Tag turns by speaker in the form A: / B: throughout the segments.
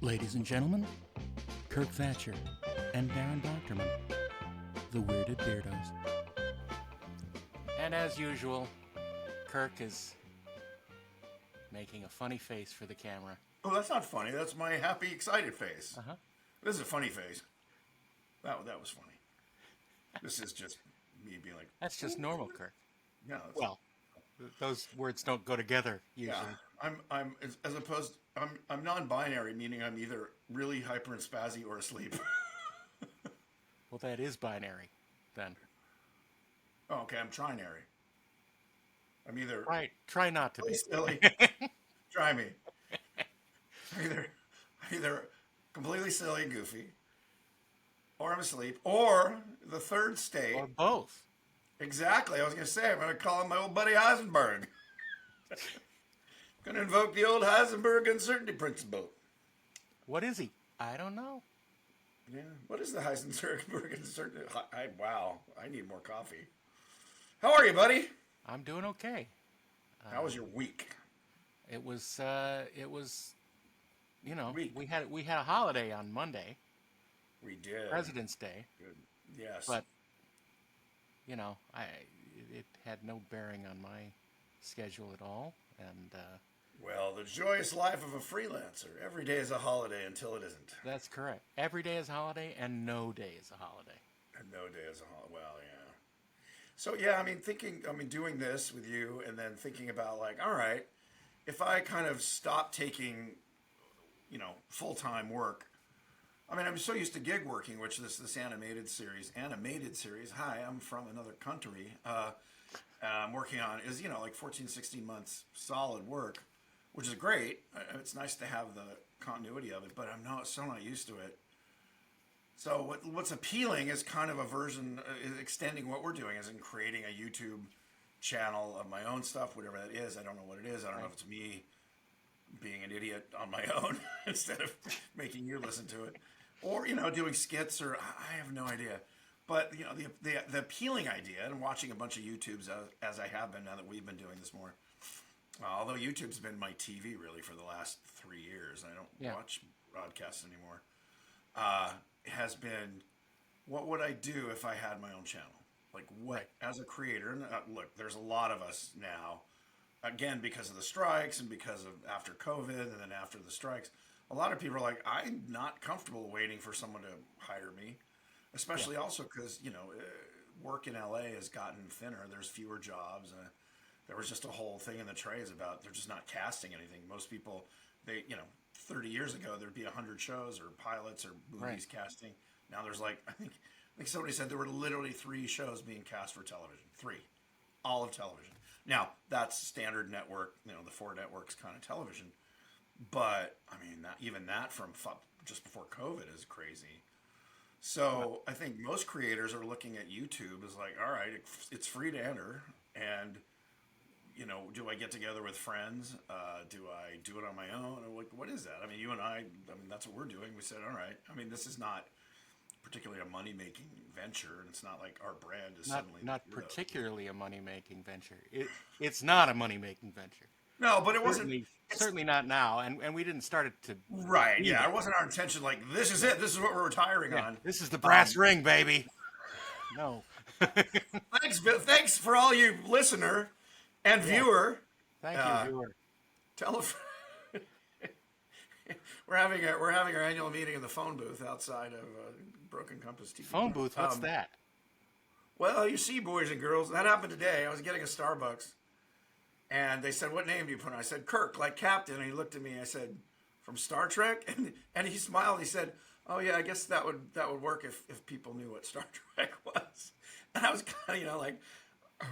A: Ladies and gentlemen, Kirk Thatcher and Darren Doctorman, the Weirded Beardos. And as usual, Kirk is making a funny face for the camera.
B: Oh, that's not funny. That's my happy, excited face.
A: Uh-huh.
B: This is a funny face. That was funny. This is just me being like...
A: That's just normal, Kirk.
B: Yeah.
A: Well, those words don't go together usually.
B: Yeah. I'm as opposed... I'm non-binary, meaning I'm either really hyper and spazzy or asleep.
A: Well, that is binary, then.
B: Oh, okay. I'm trinary. I'm either...
A: Try not to be.
B: Silly. Try me. I'm either completely silly and goofy, or I'm asleep, or the third state.
A: Or both.
B: Exactly. I was going to say, I'm going to call him my old buddy Heisenberg. Going to invoke the old Heisenberg uncertainty principle.
A: What is he? I don't know.
B: Yeah. What is the Heisenberg uncertainty? Wow. I need more coffee. How are you, buddy?
A: I'm doing okay.
B: How was your week?
A: It was, you know,
B: Week.
A: we had a holiday on Monday,
B: We did.
A: President's Day,
B: Good. Yes.
A: but you know, it had no bearing on my schedule at all, and
B: Well, the joyous life of a freelancer. Every day is a holiday until it isn't.
A: that's correct. Every day is a holiday, and no day is a holiday.
B: And no day is a holiday. Well, yeah. So, yeah, doing this with you and then thinking about, like, all right, if I kind of stop taking, full-time work. I mean, I'm so used to gig working, which this animated series, hi, I'm from another country, I'm working on is, like 14, 16 months solid work, which is great. It's nice to have the continuity of it, but I'm not used to it. So what's appealing is kind of a version, is extending what we're doing, is in creating a YouTube channel of my own stuff, whatever that is. I don't know what it is. I don't know if it's me being an idiot on my own instead of making you listen to it, or doing skits, or I have no idea. But the appealing idea, and watching a bunch of YouTubes as I have been now that we've been doing this more. Although YouTube's been my TV really for the last 3 years, I don't watch broadcasts anymore. Has been, what would I do if I had my own channel? Like what, as a creator, and look, there's a lot of us now, again, because of the strikes and because of after COVID and then after the strikes, a lot of people are like, I'm not comfortable waiting for someone to hire me, especially also because, work in LA has gotten thinner. There's fewer jobs. There was just a whole thing in the trades about they're just not casting anything. Most people, 30 years ago, there'd be 100 shows or pilots or movies casting. Now there's I think somebody said there were literally 3 shows being cast for television. 3. All of television. Now, that's standard network, the 4 networks kind of television. But, I mean, even that from just before COVID is crazy. So I think most creators are looking at YouTube as like, all right, it's free to enter. And, do I get together with friends? Do I do it on my own? Or what is that? I mean, you and I mean, that's what we're doing. We said, all right. I mean, this is not particularly a money-making venture. And it's not like our brand is
A: not particularly a money-making venture. It's not a money-making venture.
B: No, but it wasn't.
A: Certainly not now, and we didn't start it to.
B: Right, yeah. It wasn't our intention, like, this is it. This is what we're retiring on.
A: This is the brass ring, baby. No.
B: Thanks for all you listener and viewer.
A: Thank you, viewer.
B: Tell a friend. We're having our annual meeting in the phone booth outside of Broken Compass TV.
A: Phone booth? What's that?
B: Well, you see, boys and girls, that happened today. I was getting a Starbucks. And they said, what name do you put on? I said, Kirk, like Captain. And he looked at me. I said, from Star Trek? And he smiled. He said, oh, yeah, I guess that would work if people knew what Star Trek was. And I was kind of, like,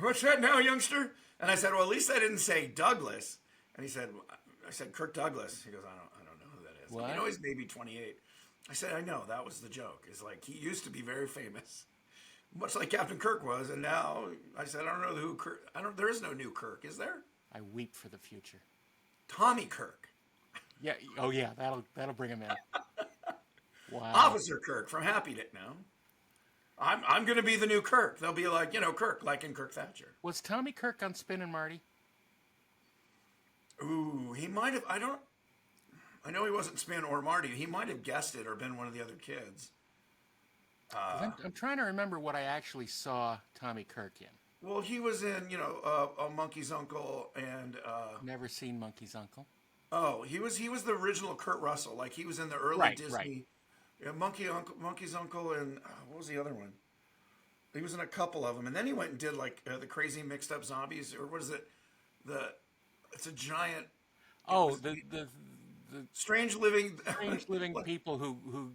B: what's that now, youngster? And I said, well, at least I didn't say Douglas. And he said, I said, Kirk Douglas. He goes, I don't know who that is.
A: What?
B: He's maybe 28. I said, I know. That was the joke. It's like he used to be very famous. Much like Captain Kirk was, and now I said, I don't know who Kirk. There is no new Kirk, is there?
A: I weep for the future.
B: Tommy Kirk.
A: Yeah. Oh, yeah. That'll bring him in. Wow.
B: Officer Kirk from Happy Dick now. I'm going to be the new Kirk. They'll be like, Kirk, like in Kirk Thatcher.
A: Was Tommy Kirk on Spin and Marty?
B: Ooh, he might have. I don't. I know he wasn't Spin or Marty. He might have guessed it or been one of the other kids.
A: 'Cause I'm trying to remember what I actually saw Tommy Kirk in.
B: Well, he was in, Monkey's Uncle and
A: Never seen Monkey's Uncle.
B: oh, he was the original Kurt Russell. Like he was in the early
A: Right, right.
B: Disney, Monkey's Uncle, and what was the other one? He was in a couple of them, and then he went and did like the Crazy Mixed Up Zombies, or what is it? The it's a giant. It
A: Oh,
B: was
A: the
B: Strange Living.
A: strange living people who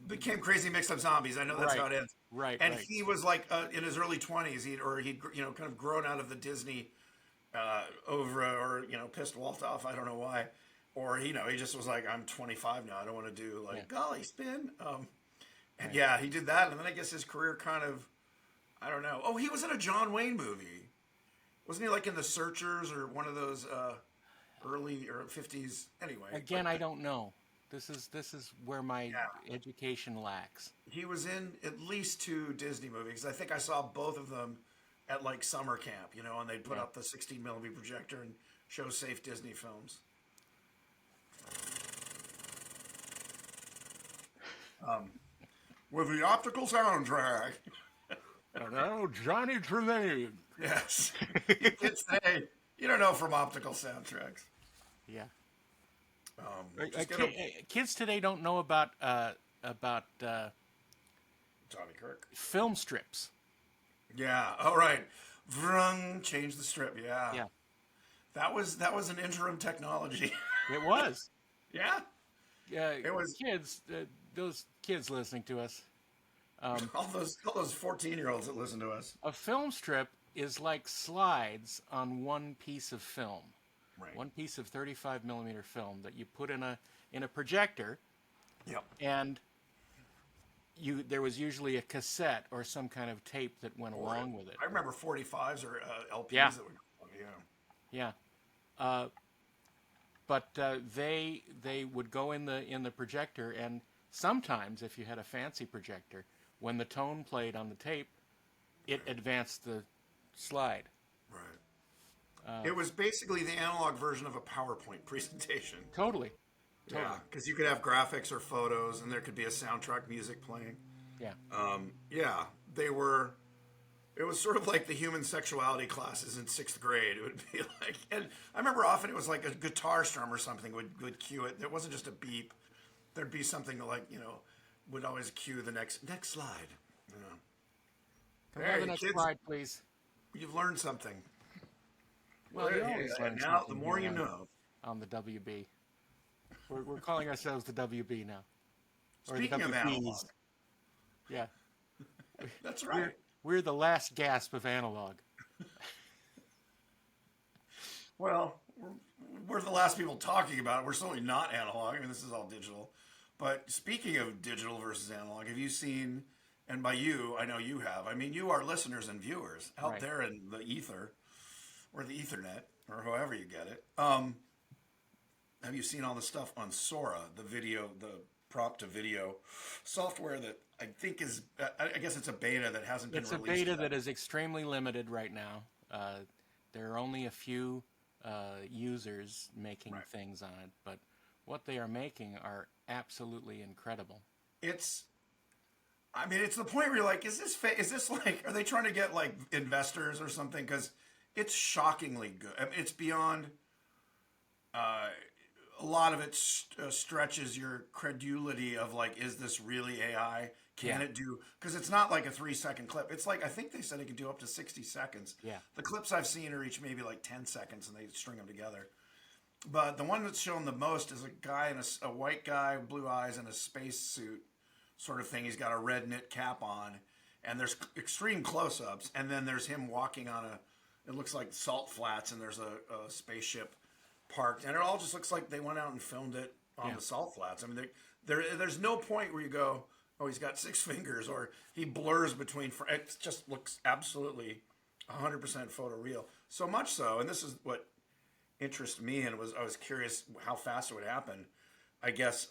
B: Became Crazy Mixed Up Zombies. I know that's
A: right,
B: how it ends.
A: right,
B: And
A: right.
B: he was like in his early 20s. He'd kind of grown out of the Disney over or pissed Walt off. I don't know why. Or he just was like, I'm 25 now. I don't want to do like
A: Yeah.
B: golly spin. And
A: Right.
B: yeah, he did that, and then I guess his career kind of, I don't know. Oh, he was in a John Wayne movie, wasn't he? Like in The Searchers or one of those early or 50s. Anyway,
A: Again, I don't know. This is where my
B: yeah,
A: education lacks.
B: he was in at least two Disney movies. I think I saw both of them at like summer camp, and they'd put
A: Yeah.
B: up the 16 millimeter projector and show safe Disney films. With the optical soundtrack.
A: And oh, Johnny Tremaine.
B: Yes. You kids today, you don't know from optical soundtracks.
A: Yeah.
B: Just get a
A: Kids today don't know about
B: Johnny Kirk.
A: film strips.
B: Yeah. All right. Vrung, change the strip. Yeah.
A: Yeah,
B: That was an interim technology.
A: it was.
B: Yeah.
A: It
B: was-
A: kids. Those kids listening to us.
B: All those 14-year-olds that listen to us.
A: A film strip is like slides on one piece of film.
B: Right.
A: One piece of 35 millimeter film that you put in a projector,
B: Yep.
A: and there was usually a cassette or some kind of tape that went along with it.
B: I remember 45s or LPs
A: Yeah.
B: that would. Yeah.
A: Yeah. But they would go in the projector, and sometimes if you had a fancy projector, when the tone played on the tape, it advanced the slide.
B: Right. It was basically the analog version of a PowerPoint presentation.
A: Totally.
B: Yeah, because you could have graphics or photos, and there could be a soundtrack music playing.
A: Yeah.
B: Yeah, they were. It was sort of like the human sexuality classes in 6th grade. It would be like, and I remember often it was like a guitar strum or something would cue it. It wasn't just a beep. There'd be something that would always cue the next slide.
A: Can we have the next
B: kids,
A: slide, please?
B: you've learned something.
A: Well, you always learn
B: now
A: something
B: the more
A: here
B: you know.
A: on the WB. We're calling ourselves the WB now. Or
B: Speaking
A: the
B: of
A: WBs.
B: analog,
A: Yeah.
B: that's right.
A: We're the last gasp of analog.
B: Well, we're the last people talking about it. We're certainly not analog. I mean, this is all digital. But speaking of digital versus analog, have you seen, and by you, I know you have, I mean, you are listeners and viewers out
A: Right.
B: there in the ether or the Ethernet or however you get it. Have you seen all the stuff on Sora, the prop to video software that I think is, I guess it's a beta that hasn't been
A: It's a
B: released
A: beta
B: yet.
A: that is extremely limited right now. There are only a few users making
B: Right.
A: things on it, but what they are making are absolutely incredible.
B: It's the point where you're like, is this like, are they trying to get like investors or something? Because it's shockingly good. I mean, it's beyond, a lot of it stretches your credulity of like, is this really AI? Can
A: Yeah.
B: it do, because it's not like a 3-second clip. It's like, I think they said it could do up to 60 seconds.
A: Yeah.
B: The clips I've seen are each maybe like 10 seconds and they string them together. But the one that's shown the most is a guy in a white guy, blue eyes, in a space suit sort of thing. He's got a red knit cap on, and there's extreme close-ups. And then there's him walking on it looks like salt flats, and there's a spaceship parked, and it all just looks like they went out and filmed it on
A: Yeah.
B: the salt flats. I mean, there's no point where you go, oh, he's got 6 fingers, or he blurs between. It just looks absolutely 100% photoreal. So much so, and this is what interested me, and I was curious how fast it would happen. I guess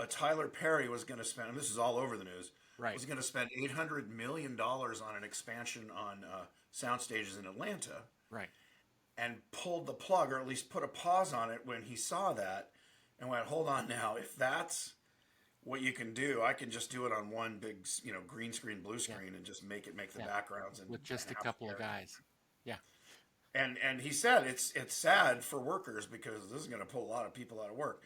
B: Tyler Perry was going to spend, and this is all over the news,
A: Right.
B: was going to spend $800 million on an expansion on sound stages in Atlanta.
A: Right.
B: and pulled the plug, or at least put a pause on it when he saw that, and went, "Hold on now. If that's what you can do, I can just do it on one big, green screen, blue
A: Yeah.
B: screen, and just make the
A: Yeah.
B: backgrounds
A: With
B: and
A: just a
B: have the
A: couple of
B: character."
A: guys. Yeah.
B: And he said it's sad for workers because this is going to pull a lot of people out of work.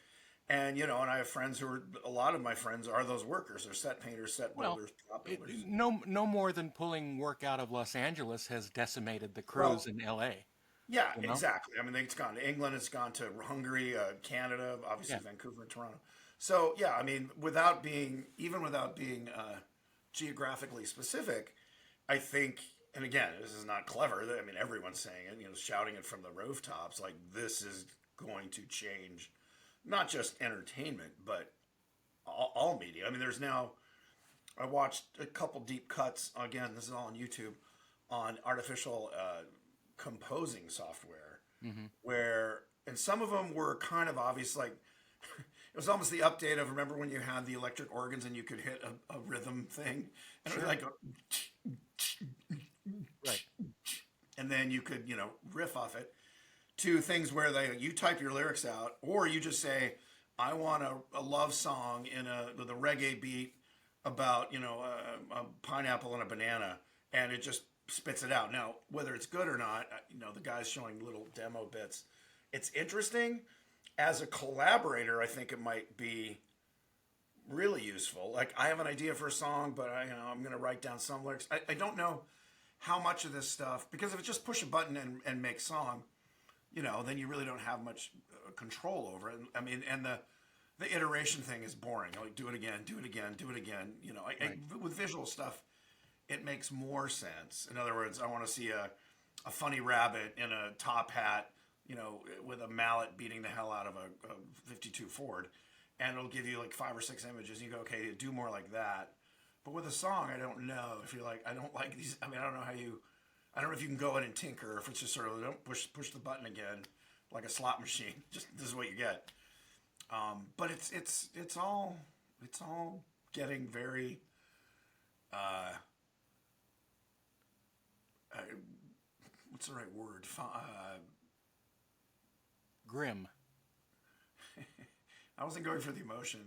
B: And and I have friends who are a lot of my friends are those workers. They're set painters, set
A: Well,
B: builders, prop builders.
A: no more than pulling work out of Los Angeles has decimated the crews
B: Well,
A: in L.A.
B: yeah,
A: You know?
B: exactly. I mean, it's gone to England, it's gone to Hungary, Canada, obviously
A: Yeah.
B: Vancouver and Toronto. So yeah, I mean, without being geographically specific, I think, and again, this is not clever. I mean, everyone's saying it, shouting it from the rooftops, like this is going to change, not just entertainment, but all media. I mean, I watched a couple deep cuts. Again, this is all on YouTube, on artificial composing software,
A: Mm-hmm.
B: and some of them were kind of obvious, like it was almost the update of, remember when you had the electric organs and you could hit a rhythm thing, and it was
A: Sure.
B: like,
A: Right.
B: and then you could riff off it, to things where you type your lyrics out, or you just say, I want a love song with a reggae beat about a pineapple and a banana, and it just spits it out. Now, whether it's good or not, the guy's showing little demo bits. It's interesting. As a collaborator, I think it might be really useful. Like, I have an idea for a song, but I'm going to write down some lyrics. I don't know how much of this stuff, because if it's just push a button and make song, then you really don't have much control over it. I mean, and the iteration thing is boring. Like, do it again, do it again, do it again.
A: Right.
B: With visual stuff, it makes more sense. In other words, I want to see a funny rabbit in a top hat, with a mallet beating the hell out of a 52 Ford, and it'll give you like 5 or 6 images. And you go, okay, do more like that. But with a song, I don't know if you're like, I don't like these. I mean, I don't know how you. I don't know if you can go in and tinker, or if it's just sort of, don't push the button again, like a slot machine. Just, this is what you get. But it's all getting very uh, what's the right word?
A: Grim.
B: I wasn't going for the emotion.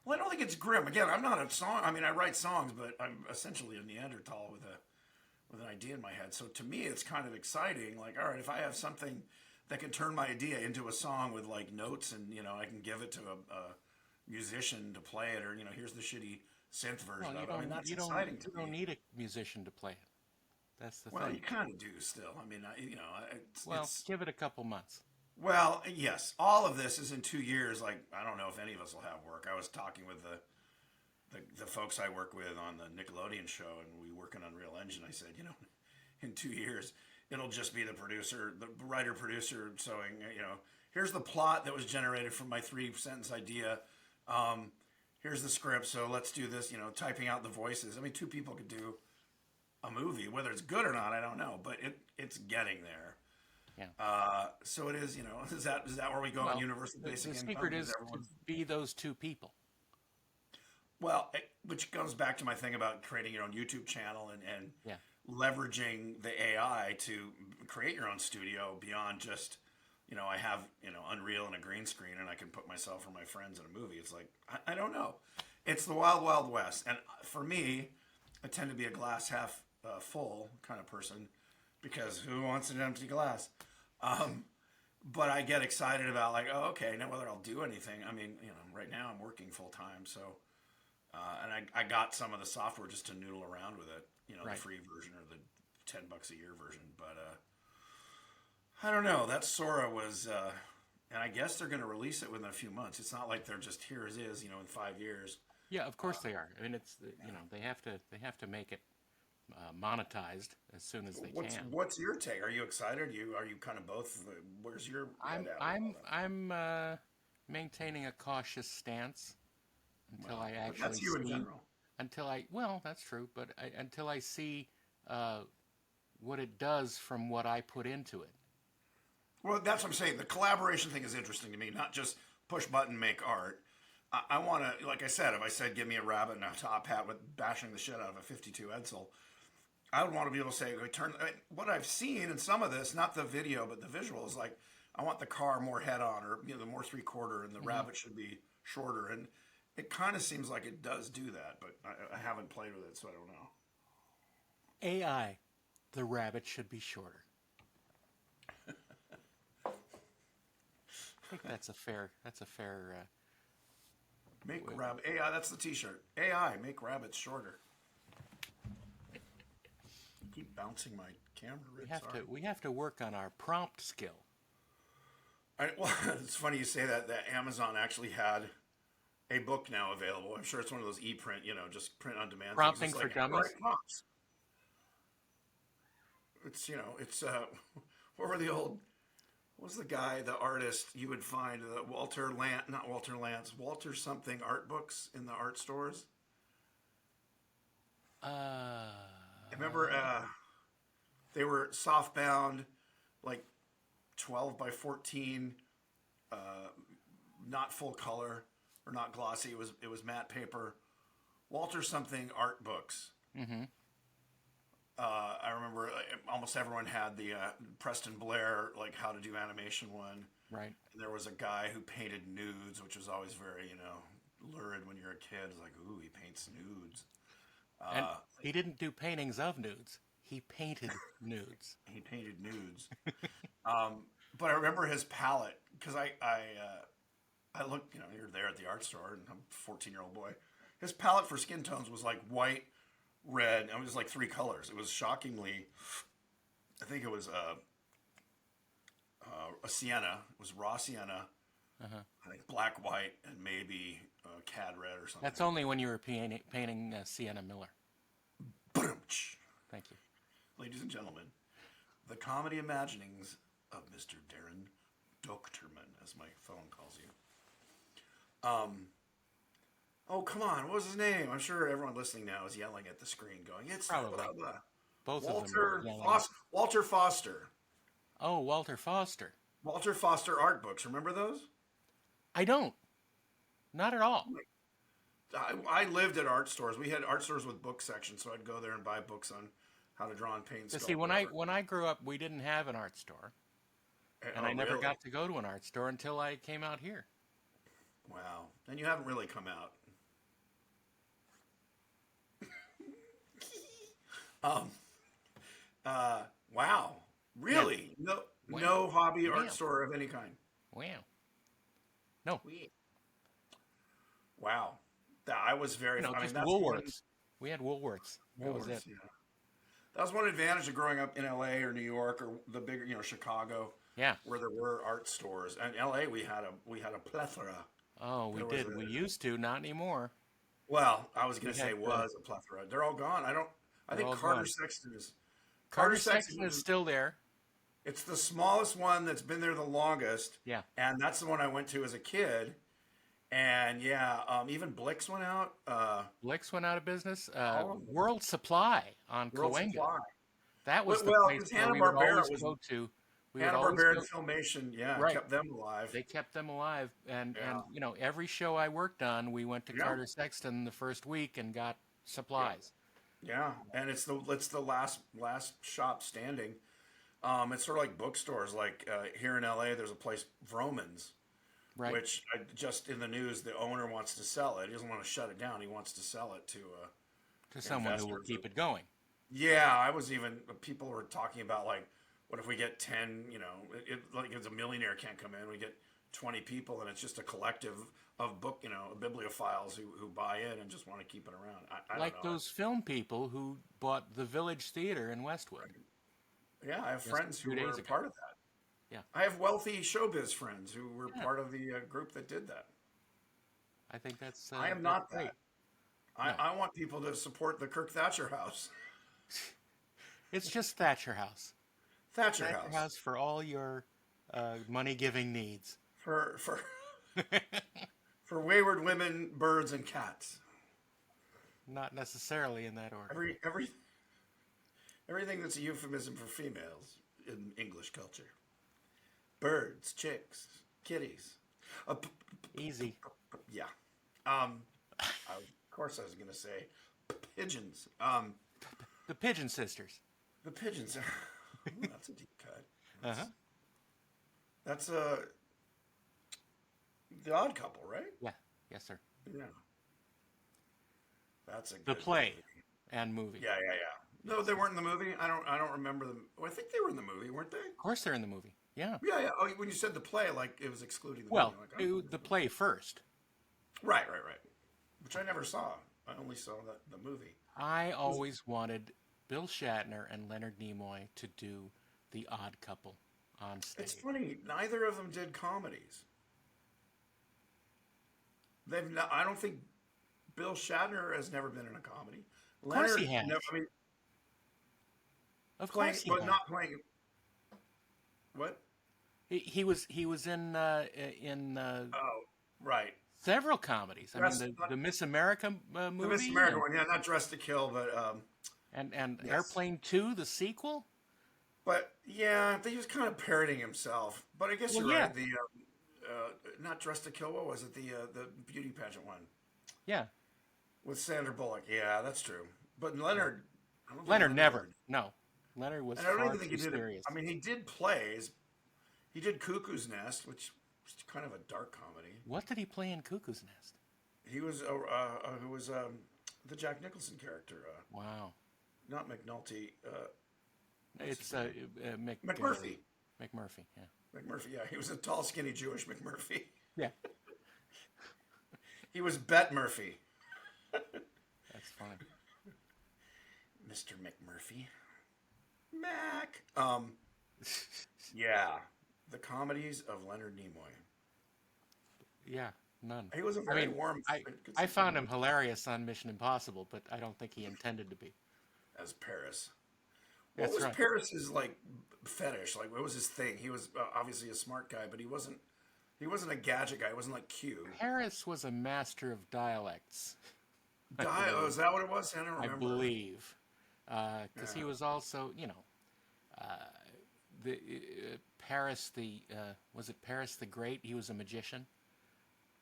B: Well, I don't think it's grim. Again, I'm not a song. I mean, I write songs, but I'm essentially a Neanderthal with an idea in my head. So to me, it's kind of exciting. Like, all right, if I have something that can turn my idea into a song with like notes, and I can give it to a musician to play it, or here's the shitty synth version
A: Well,
B: of it. I mean, that's exciting to
A: you don't
B: me.
A: need a musician to play it. That's the
B: Well,
A: thing.
B: you kind of do still. I mean,
A: Well, give it a couple months.
B: well, yes. All of this is in 2 years. Like, I don't know if any of us will have work. I was talking with the folks I work with on the Nickelodeon show, and we work in Unreal Engine. I said, in 2 years, it'll just be the writer producer saying, here's the plot that was generated from my 3 sentence idea. Here's the script. So let's do this. Typing out the voices. I mean, 2 people could do a movie. Whether it's good or not, I don't know, but it's getting there.
A: Yeah.
B: So it is. Is that where we go on
A: Well,
B: universal basic
A: the
B: income?
A: secret
B: Because
A: is to
B: everyone's,
A: be those two people.
B: well, which goes back to my thing about creating your own YouTube channel and
A: Yeah.
B: leveraging the AI to create your own studio beyond just, I have, Unreal and a green screen, and I can put myself or my friends in a movie. It's like, I don't know. It's the wild, wild west. And for me, I tend to be a glass half full kind of person, because who wants an empty glass? But I get excited about, like, oh, okay, now whether I'll do anything. I mean, right now I'm working full time, so and I got some of the software just to noodle around with it,
A: Right.
B: the free version or the $10 a year version. But I don't know. That Sora was, and I guess they're going to release it within a few months. It's not like they're just, here it is, in 5 years.
A: Yeah, of course they are. I mean, it's they have to make it monetized as soon as they can.
B: What's your take? Are you excited? Are you kind of both? Where's your head at with all that?
A: I'm maintaining a cautious stance until I
B: But
A: actually
B: that's you in
A: see
B: general.
A: well, that's true, but until I see what it does from what I put into it.
B: Well, that's what I'm saying. The collaboration thing is interesting to me, not just push button, make art. I want to, like I said, if I said, give me a rabbit and a top hat with bashing the shit out of a 52 Edsel, I would want to be able to say, okay, turn. I mean, what I've seen in some of this, not the video, but the visuals, like I want the car more head on, or the more three quarter, and the
A: Hmm.
B: rabbit should be shorter. And it kind of seems like it does do that, but I haven't played with it, so I don't know.
A: AI, the rabbit should be shorter. I think that's a fair. That's a fair.
B: Make rabbit AI. That's the T-shirt. AI make rabbits shorter. I keep bouncing my camera.
A: We
B: Rid.
A: have
B: Sorry.
A: to. We have to work on our prompt skill.
B: Well, it's funny you say that. That Amazon actually had a book now available. I'm sure it's one of those e-print, just print on demand things.
A: Prompting
B: It's
A: for
B: like how to
A: dummies.
B: write prompts. It's it's what were the old? What was the guy, the artist you would find Walter Lance, not Walter Lance, Walter something art books in the art stores?
A: Uh,
B: I remember they were soft bound, like 12 by 14, uh, not full color or not glossy. It was matte paper. Walter something art books.
A: mm-hmm.
B: I remember almost everyone had the Preston Blair, like how to do animation one.
A: Right.
B: And there was a guy who painted nudes, which was always very, lurid when you're a kid. It's like, ooh, he paints nudes.
A: And
B: Uh,
A: he didn't do paintings of nudes. He painted nudes.
B: he painted nudes. But I remember his palette because I looked, you're there at the art store, and I'm a 14-year-old boy. His palette for skin tones was like white, red, and it was like three colors. It was shockingly, I think it was a sienna. It was raw sienna.
A: Uh-huh.
B: I think black, white, and maybe cad red or something.
A: That's only when you were painting Sienna Miller.
B: Ba-dum-tsh.
A: Thank you.
B: Ladies and gentlemen, the comedy imaginings of Mr. Darren Doctorman, as my phone calls you. Oh, come on. What was his name? I'm sure everyone listening now is yelling at the screen going, it's
A: Probably.
B: blah, blah.
A: Both of them are yelling.
B: Walter Foster.
A: Oh, Walter Foster.
B: Walter Foster art books. Remember those?
A: I don't. Not at all.
B: I lived at art stores. We had art stores with book sections, so I'd go there and buy books on how to draw and paint.
A: See, when I grew up, we didn't have an art store, and I never
B: really?
A: got to go to an art store until I came out here.
B: Wow. Then you haven't really come out. Wow. Really?
A: Yeah.
B: No hobby
A: Wow.
B: art store of any kind.
A: Wow. No.
B: Wow. I was very. I mean,
A: Just
B: that's
A: Woolworths. We had Woolworths. That was it.
B: Yeah. That was one advantage of growing up in LA or New York or the bigger, Chicago,
A: Yeah.
B: where there were art stores. And LA, we had a plethora.
A: Oh, we
B: There was
A: did. We used to, not anymore.
B: Well, I was going to
A: We
B: say
A: had,
B: was a plethora. They're all gone. I
A: They're
B: think
A: all
B: Carter
A: gone.
B: Sexton is.
A: Carter Sexton is still there.
B: It's the smallest one that's been there the longest.
A: Yeah.
B: And that's the one I went to as a kid. And yeah, even Blix went out.
A: Blix went out of business.
B: All of them.
A: World Supply on
B: World
A: Cahuenga.
B: Supply.
A: That was the
B: Well,
A: place
B: because
A: where we would
B: Hanna-Barbera
A: always
B: was
A: go to. We would always
B: Hanna-Barbera
A: go.
B: and Filmation, yeah,
A: Right.
B: kept them alive.
A: They kept them alive, and
B: Yeah.
A: every show I worked on, we went to
B: Yeah.
A: Carter Sexton the first week and got supplies.
B: Yeah, and it's the last shop standing. It's sort of like bookstores. Like here in LA, there's a place Vroman's,
A: Right.
B: which just in the news, the owner wants to sell it. He doesn't want to shut it down. He wants to sell it to
A: To someone who will
B: investors.
A: keep it going.
B: Yeah, people were talking about like, what if we get 10, like it's a millionaire can't come in, we get 20 people and it's just a collective of bibliophiles who buy in and just want to keep it around. I
A: Like
B: don't know.
A: those film people who bought the Village Theater in Westwood.
B: Yeah, I have friends who
A: 2
B: were
A: days ago.
B: part of that.
A: Yeah.
B: I have wealthy showbiz friends who were
A: Yeah.
B: part of the group that did that.
A: I think that's.
B: I am not
A: great.
B: that. I want people to support the Kirk Thatcher House.
A: It's just Thatcher House.
B: Thatcher
A: Thatcher
B: House.
A: House for all your money-giving needs.
B: For for wayward women, birds, and cats.
A: Not necessarily in that order.
B: Everything that's a euphemism for females in English culture. Birds, chicks, kitties.
A: Easy.
B: Yeah. Of course I was going to say pigeons.
A: The Pigeon Sisters.
B: The Pigeons. Ooh, that's a deep cut.
A: Uh-huh.
B: That's The Odd Couple, right?
A: Yeah. Yes, sir.
B: Yeah. That's a
A: The
B: good
A: play
B: movie.
A: and movie.
B: Yeah, yeah, yeah. No, they weren't in the movie. I don't remember them. Well, I think they were in the movie, weren't they?
A: Of course they're in the movie. Yeah.
B: Yeah, yeah. Oh, when you said the play, like it was excluding the movie.
A: Well,
B: I'm like, oh.
A: the play first.
B: Right, right, right. Which I never saw. I only saw the movie.
A: I always wanted Bill Shatner and Leonard Nimoy to do The Odd Couple on stage.
B: It's funny. Neither of them did comedies. They've not, I don't think Bill Shatner has never been in a comedy.
A: Of course he has.
B: Never, I mean,
A: Of
B: playing,
A: course he
B: but
A: has.
B: not playing. What?
A: He was in
B: Oh, right.
A: several comedies. I
B: Dress,
A: mean, the Miss America
B: the
A: movie,
B: Miss America one, yeah, not Dressed to Kill, but
A: and
B: yes.
A: Airplane 2, the sequel.
B: But yeah, he was kind of parroting himself. But I guess
A: Well,
B: you're
A: yeah,
B: right. The not Dressed to Kill. What was it? The beauty pageant one
A: yeah.
B: with Sandra Bullock. Yeah, that's true. But Leonard, I don't think
A: Leonard
B: Leonard
A: never.
B: ever-
A: No, Leonard was
B: and I don't
A: far
B: even think
A: too
B: he did.
A: serious.
B: I mean, he did plays. He did Cuckoo's Nest, which was kind of a dark comedy.
A: What did he play in Cuckoo's Nest?
B: He was who was the Jack Nicholson character,
A: Wow,
B: not McNulty,
A: it's
B: McMurphy.
A: McMurphy. Yeah,
B: McMurphy, yeah, he was a tall, skinny Jewish McMurphy.
A: yeah.
B: He was Bet Murphy,
A: That's fine.
B: Mr. McMurphy. Mac. Yeah, the comedies of Leonard Nimoy.
A: Yeah, none.
B: He wasn't
A: I
B: very
A: mean,
B: warm.
A: I found him hilarious on Mission Impossible, but I don't think he intended to be.
B: As Paris. What
A: That's
B: was
A: right.
B: Paris's like fetish? Like, what was his thing? He was obviously a smart guy, but he wasn't. He wasn't a gadget guy. He wasn't like Q.
A: Harris was a master of dialects,
B: Oh, is that what it was? I don't
A: I
B: remember.
A: believe, because he
B: Yeah.
A: was also, the Paris the was it Paris the Great? He was a magician,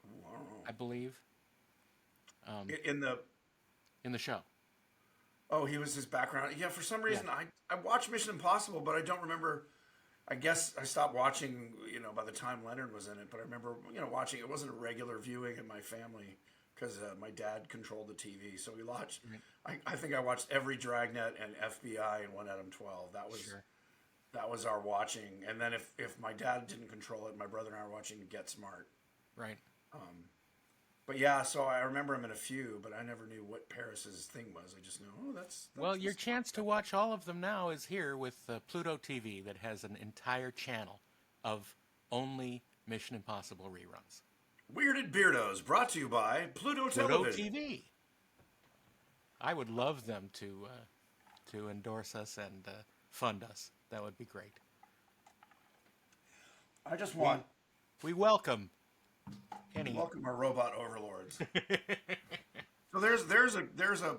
B: Ooh, I don't know.
A: I believe,
B: In the
A: in the show.
B: Oh, he was his background. Yeah, for some
A: Yeah,
B: reason I watched Mission Impossible, but I don't remember. I guess I stopped watching, by the time Leonard was in it. But I remember, watching. It wasn't a regular viewing in my family because my dad controlled the TV, so we watched.
A: right.
B: I think I watched every Dragnet and FBI and 1Adam 12.
A: Sure.
B: That was our watching. And then if my dad didn't control it, my brother and I were watching Get Smart.
A: Right.
B: But yeah, so I remember him in a few, but I never knew what Paris's thing was. I just knew, that's
A: Well, your
B: this.
A: chance to watch all of them now is here with Pluto TV, that has an entire channel of only Mission Impossible reruns.
B: Weirded Beardos, brought to you by Pluto
A: Pluto
B: Television.
A: TV. I would love them to endorse us and fund us. That would be great.
B: I just want
A: We welcome any.
B: welcome our robot overlords. So there's a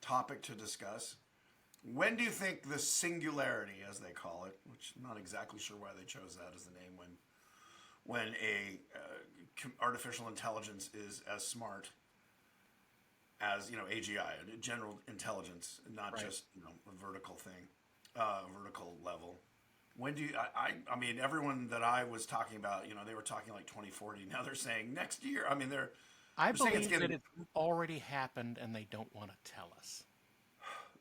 B: topic to discuss. When do you think the singularity, as they call it, which I'm not exactly sure why they chose that as the name, when a artificial intelligence is as smart as AGI, general intelligence, not
A: Right.
B: just a vertical thing, vertical level. When do you? I mean, everyone that I was talking about, they were talking like 2040. Now they're saying next year. I mean,
A: I
B: they're saying it's
A: believe that
B: getting.
A: it's already happened and they don't want to tell us.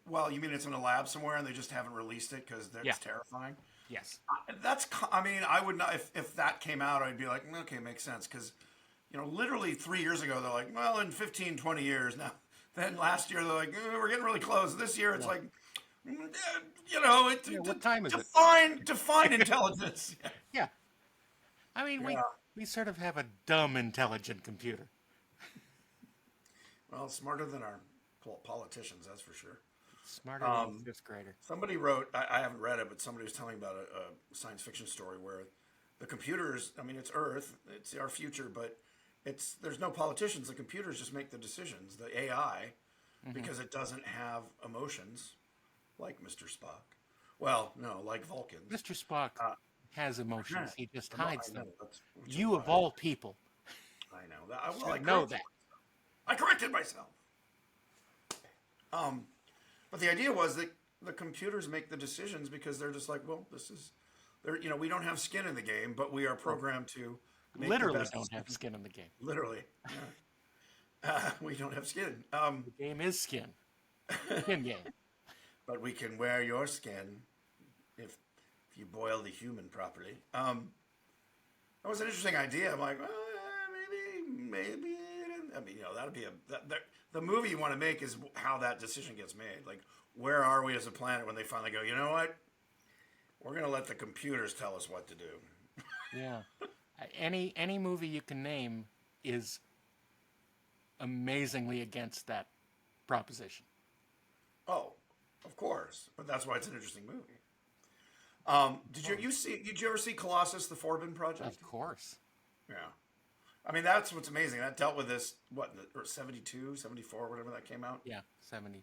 B: Well, you mean it's in a lab somewhere and they just haven't released it because
A: Yeah.
B: it's terrifying?
A: Yes.
B: I mean, I would not, if that came out, I'd be like, okay, makes sense. Because, literally 3 years ago, they're like, well, in 15, 20 years now. Then last year, they're like, we're getting really close. This year, it's
A: Yeah.
B: like,
A: Yeah, what time is it?
B: define intelligence.
A: Yeah. I mean,
B: Yeah.
A: we sort of have a dumb, intelligent computer.
B: Well, smarter than our politicians, that's for sure.
A: Smarter than a fifth grader.
B: Somebody wrote, I haven't read it, but somebody was telling about a science fiction story where the computers, I mean, it's Earth, it's our future, but there's no politicians. The computers just make the decisions, the AI, because it doesn't have emotions like Mr. Spock. Well, no, like Vulcans.
A: Mr. Spock has emotions. He just
B: I know,
A: hides them.
B: which is
A: You, of
B: why
A: all people,
B: I know that.
A: should know that.
B: I corrected myself. But the idea was that the computers make the decisions because they're just like, well, this is, they're, we don't have skin in the game, but we are programmed to make the
A: Literally
B: best.
A: don't have skin in the game.
B: Literally, we don't have skin.
A: The game is skin. Skin game.
B: But we can wear your skin if you boil the human properly. That was an interesting idea. I'm like, well, maybe. I mean, that'd be the movie you want to make is how that decision gets made. Like, where are we as a planet when they finally go, you know what? We're gonna let the computers tell us what to do.
A: Yeah. Any movie you can name is amazingly against that proposition.
B: Oh, of course, but that's why it's an interesting movie. Did you ever see Colossus: The Forbidden Project?
A: Of course.
B: Yeah. I mean, that's what's amazing. That dealt with this, or 72, 74, whatever that came out.
A: Yeah, 72.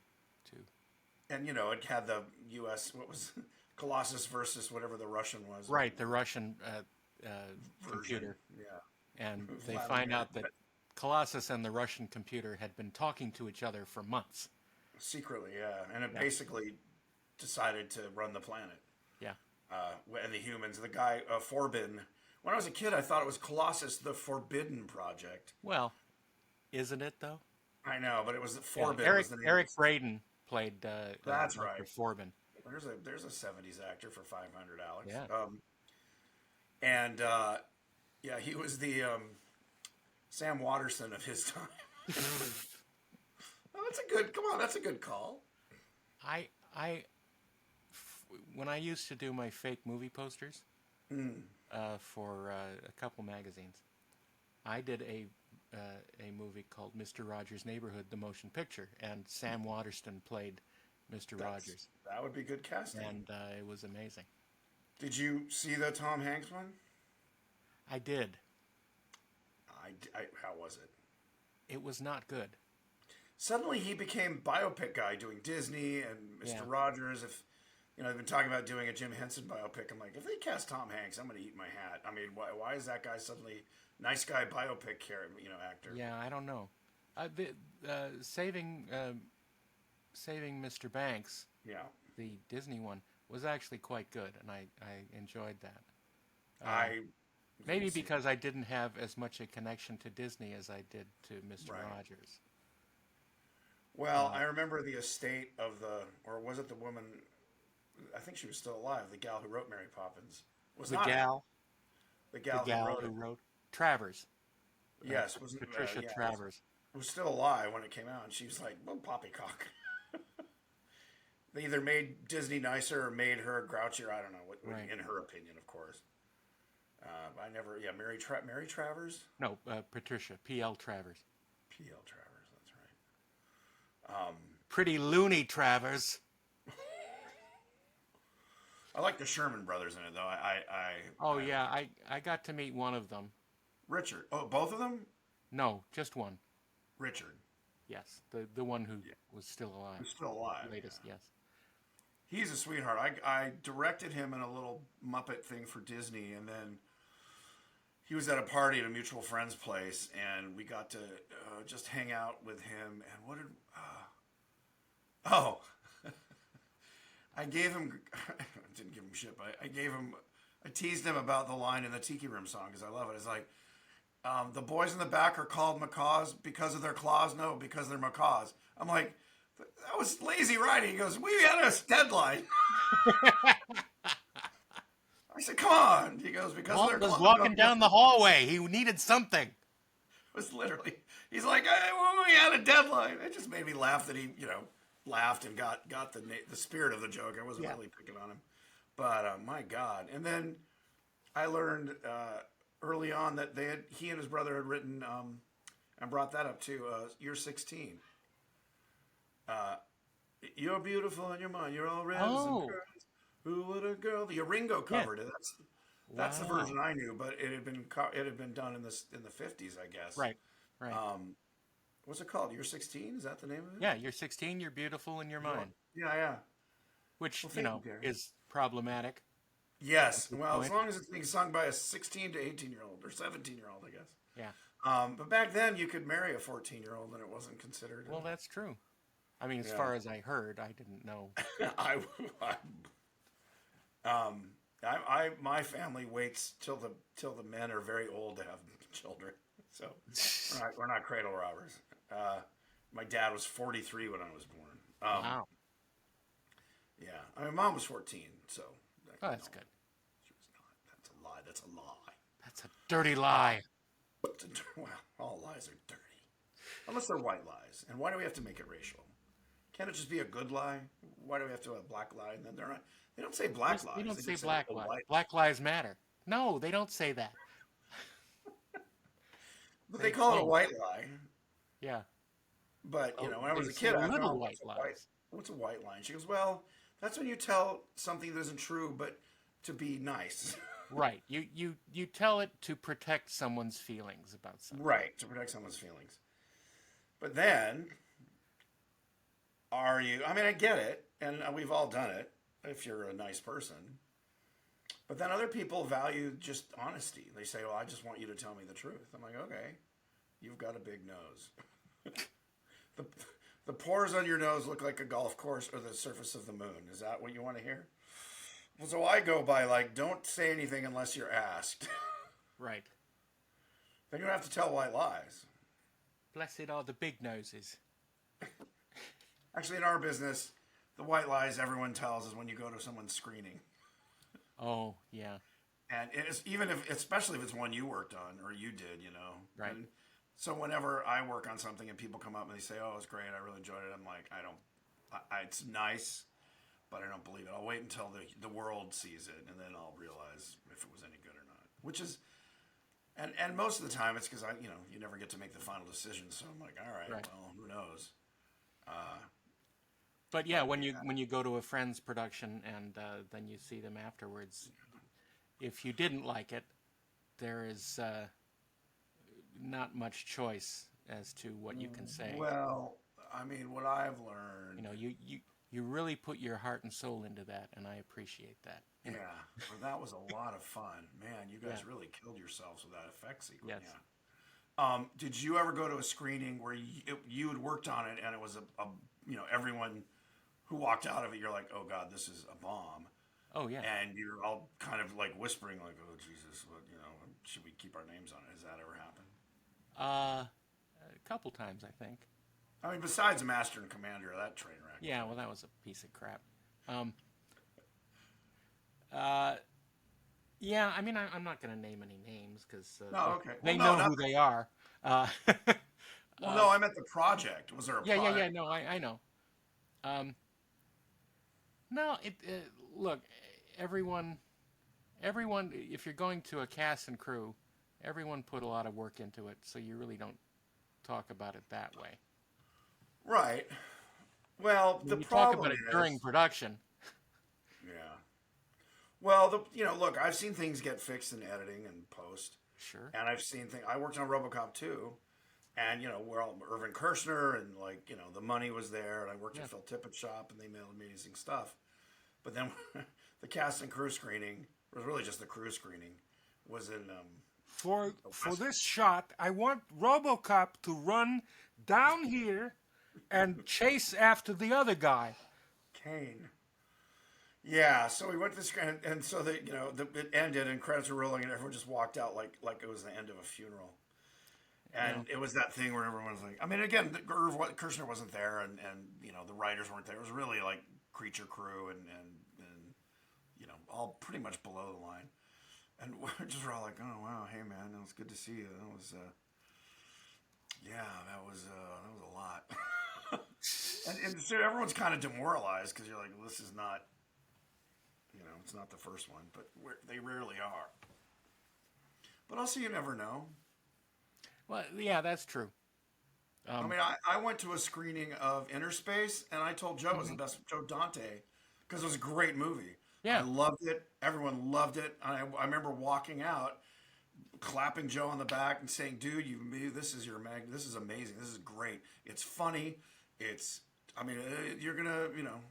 B: And, it had the U.S., what was Colossus versus whatever the Russian was.
A: Right, the Russian computer.
B: Yeah.
A: And they find out that Colossus and the Russian computer had been talking to each other for months.
B: Secretly, yeah. And it basically decided to run the planet.
A: Yeah.
B: And the humans. The guy, Forbin. When I was a kid, I thought it was Colossus, the Forbidden Project.
A: Well, isn't it, though?
B: I know, but it was Forbin.
A: Yeah,
B: was the name
A: Eric Braeden played
B: That's
A: Dr.
B: right.
A: Forbin.
B: There's a 70s actor for 500, Alex.
A: Yeah.
B: He was the Sam Waterston of his time. Oh, that's a good call.
A: When I used to do my fake movie posters for a couple magazines, I did a movie called Mr. Rogers' Neighborhood, the motion picture, and Sam Waterston played Mr. Rogers.
B: That would be good casting.
A: And it was amazing.
B: Did you see the Tom Hanks one?
A: I did.
B: How was it?
A: It was not good.
B: Suddenly he became biopic guy doing Disney and Mr. Rogers. If they've been talking about doing a Jim Henson biopic. I'm like, if they cast Tom Hanks, I'm going to eat my hat. I mean, why is that guy suddenly nice guy biopic actor?
A: Yeah, I don't know. Saving Mr. Banks, the Disney one, was actually quite good, and I enjoyed that. Maybe because I didn't have as much a connection to Disney as I did to Mr. Rogers.
B: Well, I remember the estate of or was it the woman? I think she was still alive. The gal who wrote Mary Poppins
A: The gal
B: who
A: wrote Travers.
B: Yes, wasn't
A: Patricia Travers.
B: Was still alive when it came out, and she was like, "Well, poppycock." They either made Disney nicer or made her grouchier. I don't know. In her opinion, of course. I never. Yeah, Mary Travers.
A: No, Patricia P.L. Travers.
B: P.L. Travers. That's right.
A: Pretty loony Travers.
B: I like the Sherman brothers in it, though.
A: I got to meet one of them.
B: Richard. Oh, both of them?
A: No, just one.
B: Richard.
A: Yes, the one who was still alive.
B: Who's still alive.
A: Latest, yes.
B: He's a sweetheart. I directed him in a little Muppet thing for Disney, and then he was at a party at a mutual friend's place, and we got to just hang out with him. And what did... I gave him... I didn't give him shit, but I teased him about the line in the Tiki Room song, because I love it. It's like, the boys in the back are called macaws because of their claws? No, because they're macaws. I'm like... That was lazy writing. He goes, we had a deadline. I said, come on. He goes, because
A: Walt was walking down the hallway. He needed something. It
B: was literally, he's like, we had a deadline. It just made me laugh that he, laughed and got the spirit of the joke. I wasn't really picking on him. But, my God. And then I learned early on that he and his brother had written, and brought that up too, You're 16. You're beautiful in your mind. You're all reds and curls. Who would a girl? The Ringo covered it. That's the version I knew, but it had been done in the 50s, I guess.
A: Right.
B: What's it called? You're 16. Is that the name of it?
A: Yeah, you're 16. You're beautiful in your mind.
B: Yeah.
A: Which is problematic.
B: Yes. Well, as long as it's being sung by a 16 to 18-year-old or 17-year-old, I guess.
A: Yeah.
B: But back then, you could marry a 14-year-old and it wasn't considered.
A: Well, that's true. I mean, as
B: Yeah.
A: far as I heard, I didn't know.
B: I, I my family waits till the men are very old to have children. So we're not cradle robbers. Uh, my dad was 43 when I was born.
A: Wow.
B: Yeah, I mean, mom was 14, so
A: Oh, that's good.
B: she was not. That's a lie. That's a lie.
A: That's a dirty lie.
B: Well, all lies are dirty, unless they're white lies. And why do we have to make it racial? Can't it just be a good lie? Why do we have to have a black lie? And then they're not. They don't say black
A: They
B: lies.
A: don't
B: They
A: say
B: just say
A: black
B: a
A: lies.
B: white.
A: Black lives matter. No, they don't say that.
B: But they
A: They
B: call it a
A: don't.
B: white lie.
A: Yeah.
B: But
A: Oh,
B: when I was
A: they
B: a
A: say
B: kid, I asked my
A: little
B: mom,
A: white lies.
B: what's a white lie? And she goes, well, that's when you tell something that isn't true, but to be nice.
A: Right. You tell it to protect someone's feelings about something.
B: Right, to protect someone's feelings. But then, are you? I mean, I get it, and we've all done it if you're a nice person. But then other people value just honesty. They say, well, I just want you to tell me the truth. I'm like, okay, you've got a big nose. the, the pores on your nose look like a golf course or the surface of the moon. Is that what you want to hear? Well, so I go by like, don't say anything unless you're asked.
A: Right.
B: Then you don't have to tell white lies.
A: Blessed are the big noses.
B: Actually, in our business, the white lies everyone tells is when you go to someone's screening.
A: Oh, yeah.
B: And it's even if, especially if it's one you worked on or you did,
A: Right.
B: And so whenever I work on something and people come up and they say, "Oh, it was great. I really enjoyed it." I'm like, it's nice, but I don't believe it. I'll wait until the world sees it, and then I'll realize if it was any good or not. Which is, and most of the time it's because you never get to make the final decision. So I'm like, all right.
A: Right.
B: Well, who knows?
A: But yeah, when you go to a friend's production and then you see them afterwards, if you didn't like it, there is not much choice as to what you can say.
B: Well, I mean, what I've learned.
A: You really put your heart and soul into that, and I appreciate that.
B: Yeah, well, that was a lot of fun. Man, you guys
A: Yeah.
B: really killed yourselves with that effect sequence.
A: Yes.
B: Yeah. Did you ever go to a screening where you had worked on it and it was everyone who walked out of it, you're like, oh God, this is a bomb.
A: Oh yeah.
B: And you're all kind of like whispering like, oh Jesus, should we keep our names on it? Has that ever happened?
A: A couple times I think.
B: I mean, besides Master and Commander, that train wreck.
A: Yeah, well, that was a piece of crap. Yeah, I mean, I'm not going to name any names because
B: No, okay.
A: they
B: Well,
A: know
B: no,
A: who they are.
B: well, no, I meant the project. Was there a
A: Yeah, yeah,
B: project?
A: yeah. No, I know. No, look, everyone. If you're going to a cast and crew, everyone put a lot of work into it, so you really don't talk about it that way.
B: Right. Well, the
A: You talk
B: problem
A: about it
B: is
A: during production.
B: Yeah. Well, look, I've seen things get fixed in editing and post,
A: Sure.
B: and I've seen things. I worked on RoboCop 2, and we're all Irvin Kershner, and the money was there, and I worked
A: Yeah.
B: at Phil Tippett's shop, and they made amazing stuff. But then the cast and crew screening was really just the crew screening. Was in
C: For this shot, I want RoboCop to run down here and chase after the other guy.
B: Kane. Yeah, so we went to the screen, and so it ended, and credits were rolling, and everyone just walked out like it was the end of a funeral. And it was that thing where everyone was like, I mean, again, Kirshner wasn't there, and the writers weren't there. It was really like creature crew and all pretty much below the line. And we're just all like, oh wow, hey man, it was good to see you. That was that was a lot. and so everyone's kind of demoralized because you're like, well, this is not, it's not the first one, but they rarely are. But also, you never know.
A: Well, yeah, that's true.
B: I mean, I went to a screening of Inner Space, and I told Joe it was the best, Joe Dante, because it was a great movie.
A: Yeah.
B: I loved it. Everyone loved it. I remember walking out, clapping Joe on the back and saying, "Dude, this is this is amazing. This is great. It's funny. You're gonna,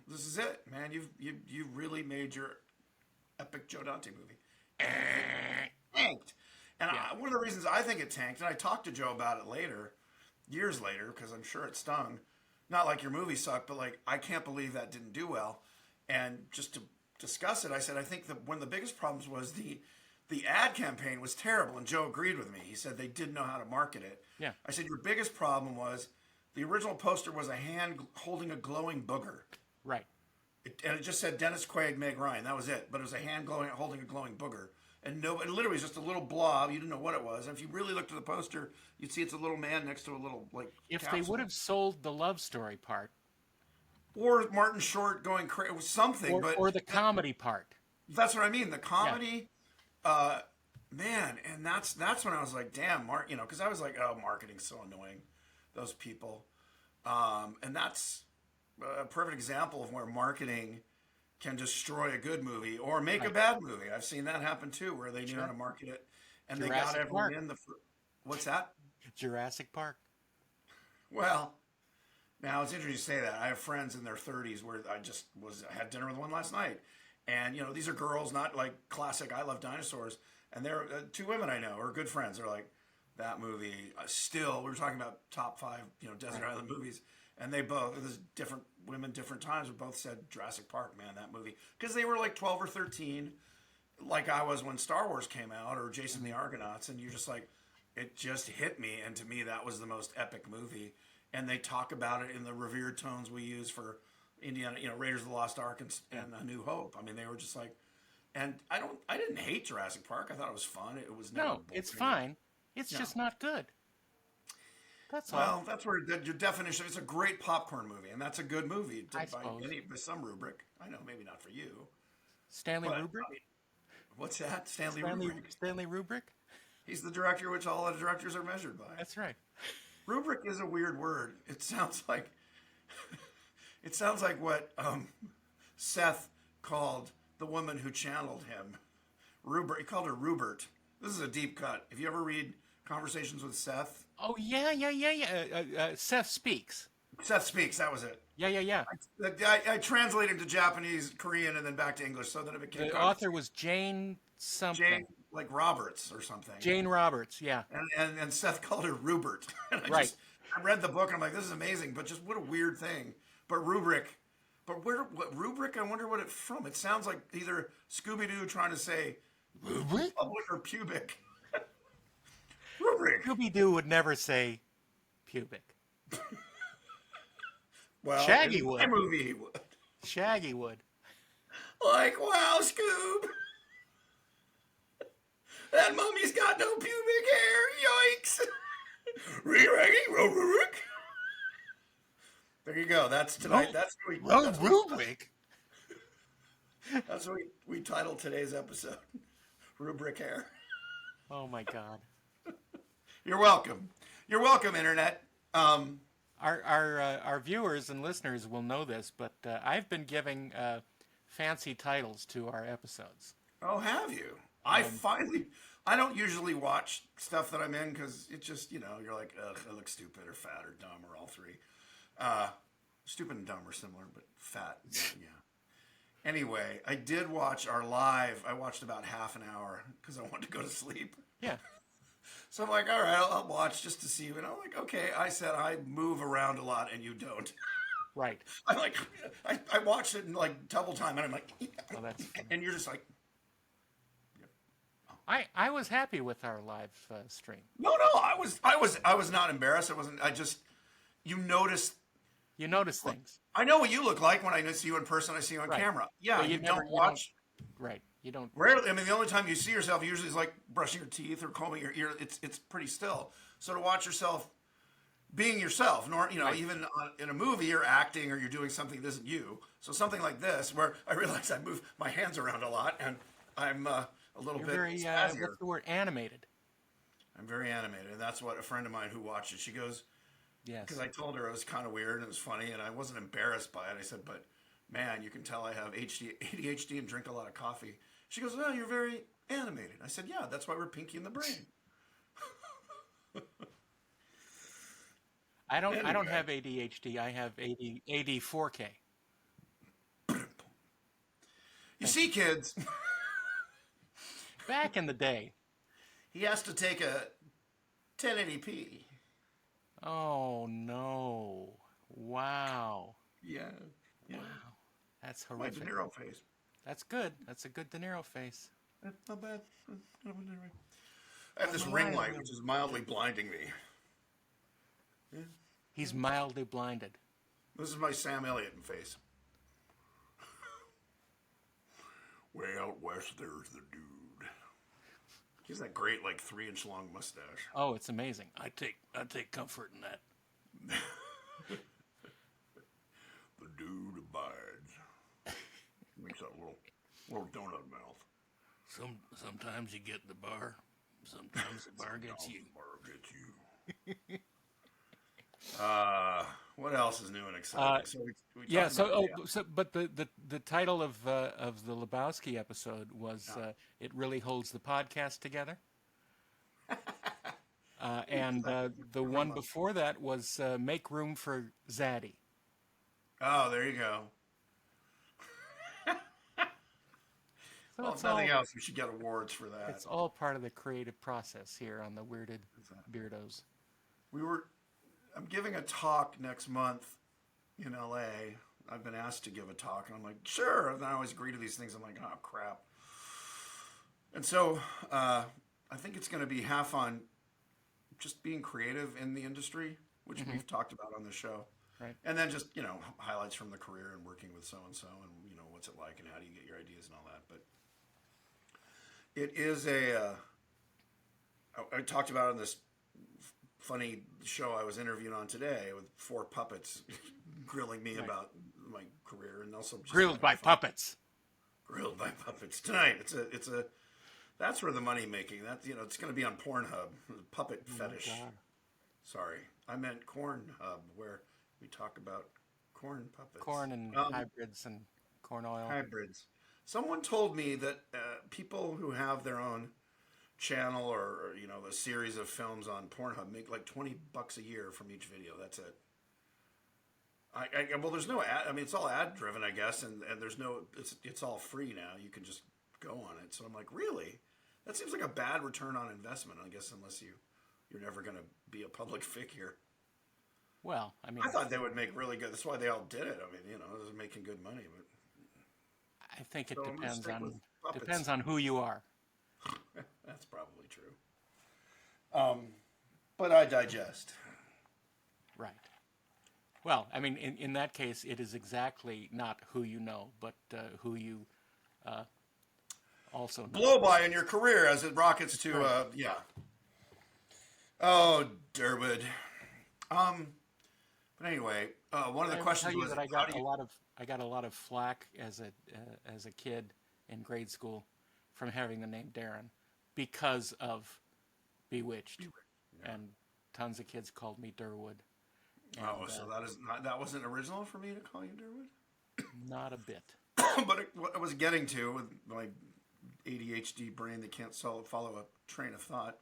B: this is it, man. You really made your epic Joe Dante movie." And it tanked. And one of the reasons I think it tanked, and I talked to Joe about it years later, because I'm sure it stung, not like your movie sucked, but like I can't believe that didn't do well. And just to discuss it, I said I think that one of the biggest problems was the ad campaign was terrible, and Joe agreed with me. He said they didn't know how to market it.
A: Yeah.
B: I said your biggest problem was the original poster was a hand holding a glowing booger.
A: Right.
B: And it just said Dennis Quaid, Meg Ryan. That was it. But it was a hand holding a glowing booger. And no, it literally was just a little blob. You didn't know what it was. And if you really looked at the poster, you'd see it's a little man next to a little like.
A: If
B: capsule.
A: they would have sold the love story part,
B: or Martin Short going crazy, it was something,
A: or the comedy part.
B: That's what I mean. The comedy, man, and that's when I was like, damn, because I was like, oh, marketing's so annoying, those people, and that's a perfect example of where marketing can destroy a good movie or make a bad movie. I've seen that happen too, where they knew how to market it, and they got everyone in the. What's that?
A: Jurassic Park.
B: Well, now it's interesting you say that. I have friends in their 30s where I had dinner with one last night, and these are girls, not like classic I Love Dinosaurs, and they're two women I know are good friends. They're like, that movie still. We were talking about top 5 desert island movies. And they both, there's different women, different times, but both said Jurassic Park, man, that movie. Because they were like 12 or 13, like I was when Star Wars came out, or Jason the Argonauts, and you're just like, it just hit me. And to me, that was the most epic movie. And they talk about it in the revered tones we use for Indiana, Raiders of the Lost Ark and A New Hope. I mean, they were just like, and I didn't hate Jurassic Park. I thought it was fun. It was never boring.
A: It's fine. It's just not good. That's all.
B: Well, that's where your definition. It's a great popcorn movie, and that's a good movie by some rubric. I know, maybe not for you.
A: Stanley Kubrick.
B: I mean, what's that? Stanley Kubrick.
A: Stanley Kubrick.
B: He's the director which all the directors are measured by.
A: That's right.
B: Rubric is a weird word. It sounds like what Seth called the woman who channeled him. Rubert. He called her Rubert. This is a deep cut. If you ever read Conversations with Seth.
A: Oh, yeah. Seth Speaks.
B: Seth Speaks, that was it.
A: Yeah.
B: I translated to Japanese, Korean, and then back to English so that it became...
A: The author was Jane something.
B: Jane, like Roberts or something.
A: Jane Roberts, yeah.
B: And Seth called her Rubert. And I read the book and I'm like, this is amazing, but just what a weird thing. But rubric... But what rubric? I wonder what it's from. It sounds like either Scooby-Doo trying to say rubric or pubic. Rubric.
A: Scooby-Doo would never say pubic.
B: Well,
A: Shaggy would.
B: My movie he would.
A: Shaggy would.
B: Like, wow, Scoob. That mummy's got no pubic hair. Yikes. Rubric. There you go. That's tonight. That's
A: rubric.
B: That's what we titled today's episode. Rubric hair.
A: Oh my God.
B: You're welcome. You're welcome, Internet.
A: Our viewers and listeners will know this, but I've been giving fancy titles to our episodes.
B: Oh, have you? I don't usually watch stuff that I'm in because it just, you're like, ugh, I look stupid or fat or dumb or all three. Stupid and dumb are similar, but fat, yeah. Anyway, I did watch our live. I watched about half an hour because I wanted to go to sleep.
A: Yeah.
B: So I'm like, all right, I'll watch just to see. And I'm like, okay. I said I move around a lot and you don't.
A: Right.
B: I watched it in like double time and I'm like,
A: well, that's
B: and you're just like.
A: I was happy with our live stream.
B: No, I was not embarrassed. You notice.
A: You notice things.
B: I know what you look like when I see you in person. I see you on camera. Yeah,
A: you
B: don't watch.
A: Right. You don't.
B: Rarely. I mean, the only time you see yourself usually is like brushing your teeth or combing your ear. It's pretty still. So to watch yourself being yourself, even in a movie, you're acting or you're doing something that isn't you. So something like this, where I realize I move my hands around a lot and I'm a little bit
A: very
B: spazzier.
A: what's the word? Animated.
B: I'm very animated, and that's what a friend of mine who watched it. She goes.
A: Yes.
B: Because I told her it was kind of weird and it was funny, and I wasn't embarrassed by it. I said, but man, you can tell I have ADHD and drink a lot of coffee. She goes, well, you're very animated. I said, yeah, that's why we're pinky in the brain.
A: I don't have ADHD. I have AD4K.
B: You see, kids.
A: Back in the day.
B: He has to take a 1080p.
A: Oh, no. Wow.
B: Yeah, yeah.
A: Wow. That's
B: My De
A: horrific.
B: Niro face.
A: That's good. That's a good De Niro face.
B: Not bad. I have this ring light, which is mildly blinding me. Yeah.
A: He's mildly blinded.
B: This is my Sam Elliott face. Way out west, there's the dude. He's that great, like 3-inch long mustache.
A: Oh, it's amazing. I take comfort in that.
B: The dude abides. Makes that little donut mouth.
A: Sometimes you get the bar. Sometimes the bar gets you.
B: The bar gets you. What else is new and exciting? So we
A: Yeah.
B: talked
A: So,
B: about
A: but the title of the Lebowski episode was "It Really Holds the Podcast Together," and the one before that was "Make Room for Zaddy."
B: Oh, there you go.
A: So
B: Well, if nothing else, we should get awards for that.
A: it's all part of the creative process here on the Weirded Beardos.
B: I'm giving a talk next month in LA. I've been asked to give a talk, and I'm like, sure. And I always agree to these things. I'm like, oh, crap. And so I think it's going to be half on just being creative in the industry, which we've talked about on the show.
A: Right.
B: And then just, highlights from the career and working with so-and-so and, what's it like and how do you get your ideas and all that. But it is I talked about it in this funny show I was interviewed on today with 4 puppets grilling me about my career and also just
A: Grilled by puppets.
B: Grilled by puppets tonight. It's a that's where the money making. That it's going to be on Pornhub. Puppet fetish.
A: God.
B: Sorry, I meant Corn Hub, where we talk about corn puppets,
A: Corn and hybrids and corn oil.
B: hybrids. Someone told me that people who have their own channel or a series of films on Pornhub make like $20 a year from each video. That's it. Well, there's no ad. I mean, it's all ad driven, I guess, and there's no. It's all free now. You can just go on it. So I'm like, really? That seems like a bad return on investment. I guess unless you're never going to be a public figure.
A: Well, I mean,
B: I thought they would make really good. That's why they all did it. I mean, it was making good money, but
A: I think it
B: So I'm gonna
A: depends
B: stick
A: on
B: with puppets.
A: depends on who you are.
B: that's probably true. But I digest.
A: Right. Well, I mean, in that case, it is exactly not who you know, but who you also know.
B: Blow by in your career as it rockets to yeah. Oh, Durwood. But anyway, one of the
A: I will
B: questions
A: tell you
B: was
A: that I
B: how
A: got
B: do
A: a
B: you,
A: lot of flack as a kid in grade school from having the name Darren because of Bewitched, and tons of kids called me Durwood.
B: Oh, so that wasn't original for me to call you Durwood?
A: Not a bit.
B: But what I was getting to with my ADHD brain that can't follow a train of thought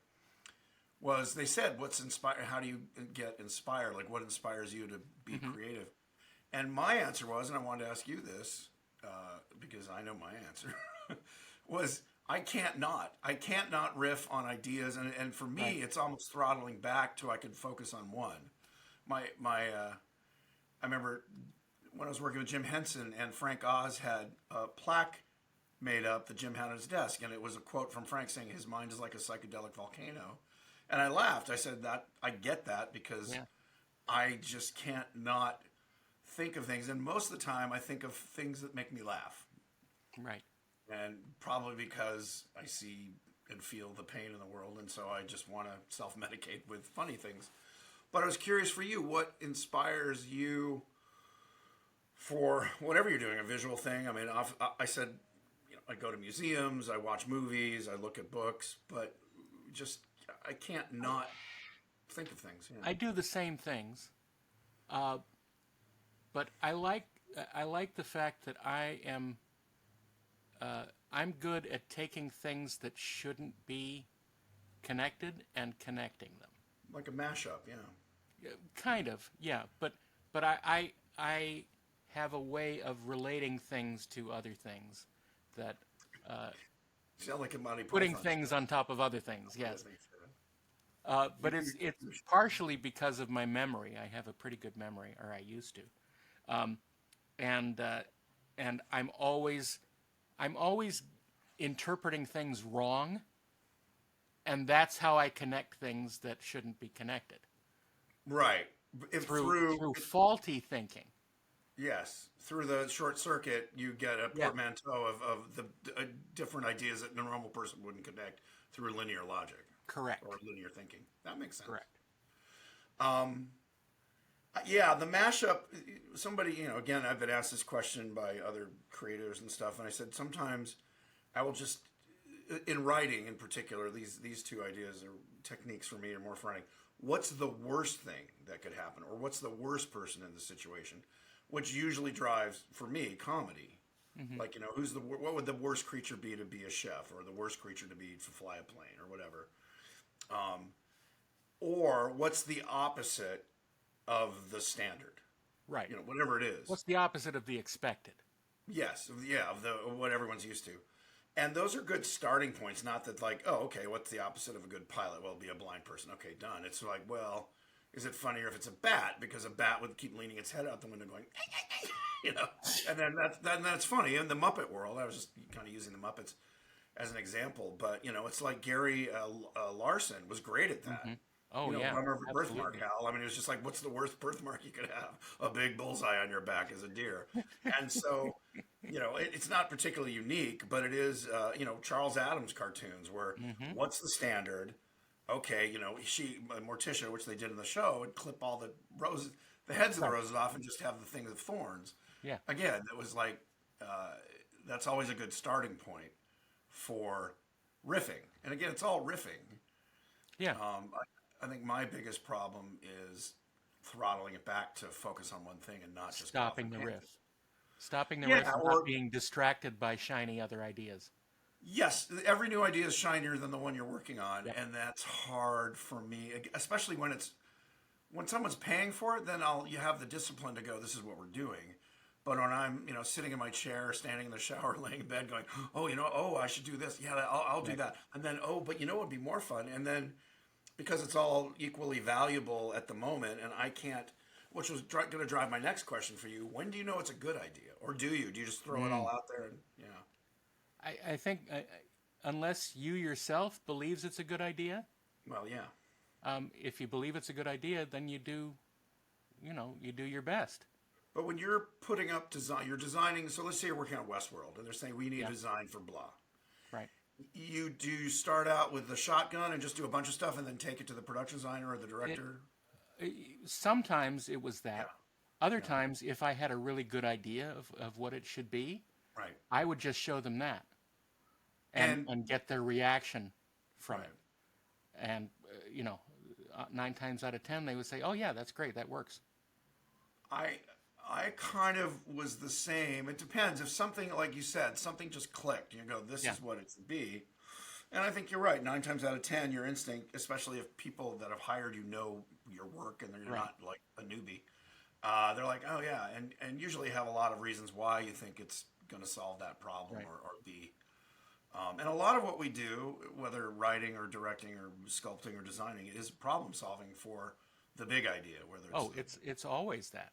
B: was they said, what's inspired? How do you get inspired? Like, what inspires you to be creative? And my answer was, and I wanted to ask you this because I know my answer, was I can't not riff on ideas, and for me, it's almost throttling back till I could focus on one. I remember when I was working with Jim Henson and Frank Oz had a plaque made up that Jim had on his desk, and it was a quote from Frank saying his mind is like a psychedelic volcano. And I laughed. I said that I get that because I just can't not think of things. And most of the time I think of things that make me laugh.
A: Right.
B: And probably because I see and feel the pain in the world. And so I just want to self-medicate with funny things. But I was curious for you, what inspires you for whatever you're doing, a visual thing? I mean, I said, I go to museums, I watch movies, I look at books, but just I can't not think of things.
A: I do the same things, but I like the fact that I'm good at taking things that shouldn't be connected and connecting them.
B: Like a mashup, yeah.
A: Kind of, yeah. But I have a way of relating things to other things that
B: Sound like a Monty
A: putting
B: Python
A: things on top of other things. Yes. But it's partially because of my memory. I have a pretty good memory, or I used to, um, and I'm always interpreting things wrong, and that's how I connect things that shouldn't be connected
B: Right. If
A: through faulty thinking.
B: yes, through the short circuit, you get a
A: Yeah,
B: portmanteau of the different ideas that a normal person wouldn't connect through linear logic or
A: correct,
B: linear thinking. That makes sense.
A: correct.
B: Um, yeah, the mashup. Somebody, again, I've been asked this question by other creators and stuff, and I said sometimes I will just, in writing in particular, these two ideas or techniques for me are more for writing. What's the worst thing that could happen, or what's the worst person in the situation, which usually drives for me comedy.
A: Hmm.
B: Like, what would the worst creature be to be a chef, or the worst creature to be to fly a plane, or whatever. Um, or what's the opposite of the standard?
A: Right.
B: Whatever it is.
A: What's the opposite of the expected?
B: Yes, yeah, of what everyone's used to. And those are good starting points. Not that like, oh, okay, what's the opposite of a good pilot? Well, be a blind person. Okay, done. It's like, well, is it funnier if it's a bat because a bat would keep leaning its head out the window going, you know, and then that's funny. In the Muppet world, I was just kind of using the Muppets as an example, but it's like Gary Larson was great at that.
A: Hmm. Oh yeah,
B: Bummer birthmark,
A: absolutely.
B: Hal. I mean, it was just like, what's the worst birthmark you could have? A big bullseye on your back as a deer. And so, it's not particularly unique, but it is, Charles Adams cartoons where
A: Hmm.
B: what's the standard? Okay, Morticia, which they did in the show, would clip all the roses, the heads of the
A: Right.
B: roses off and just have the things of thorns.
A: Yeah.
B: Again, it was like, that's always a good starting point for riffing. And again, it's all riffing.
A: Yeah.
B: I think my biggest problem is throttling it back to focus on one thing and not just go off
A: Stopping
B: and
A: the
B: tangent.
A: riff. Stopping the riff
B: Yeah,
A: and not
B: or
A: being distracted by shiny other ideas.
B: yes, every new idea is shinier than the one you're working on,
A: Yep.
B: and that's hard for me, especially when someone's paying for it. Then you have the discipline to go, this is what we're doing. But when I'm, sitting in my chair, standing in the shower, laying in bed, going, oh, I should do this. Yeah, I'll do
A: Right.
B: that. And then, oh, but what would be more fun? And then because it's all equally valuable at the moment, and I can't, which was going to drive my next question for you. When do you know it's a good idea, or do you? Do you just throw it
A: Mm.
B: all out there and
A: I think unless you yourself believes it's a good idea,
B: well, yeah.
A: if you believe it's a good idea, then you do your best.
B: But when you're putting up design, you're designing. So let's say you're working on Westworld, and they're saying we need a
A: Yeah.
B: design for blah.
A: Right.
B: You start out with the shotgun and just do a bunch of stuff, and then take it to the production designer or the
A: It,
B: director.
A: Sometimes it was
B: Yeah,
A: that. Other
B: yeah,
A: times, if I had a really good idea of what it should be,
B: right,
A: I would just show them that and
B: and
A: get their reaction from
B: right.
A: it. And 9 times out of 10, they would say, "Oh yeah, that's great. That works."
B: I I kind of was the same. It depends if something, like you said, something just clicked. You go, this
A: Yeah.
B: is what it should be. And I think you're right. 9 times out of 10, your instinct, especially if people that have hired you know your work and you're
A: Right.
B: not like a newbie, they're like, oh yeah, and usually have a lot of reasons why you think it's going to solve that problem
A: Right.
B: or be. And a lot of what we do, whether writing or directing or sculpting or designing, is problem solving for the big idea. Whether it's
A: Oh, it's always that.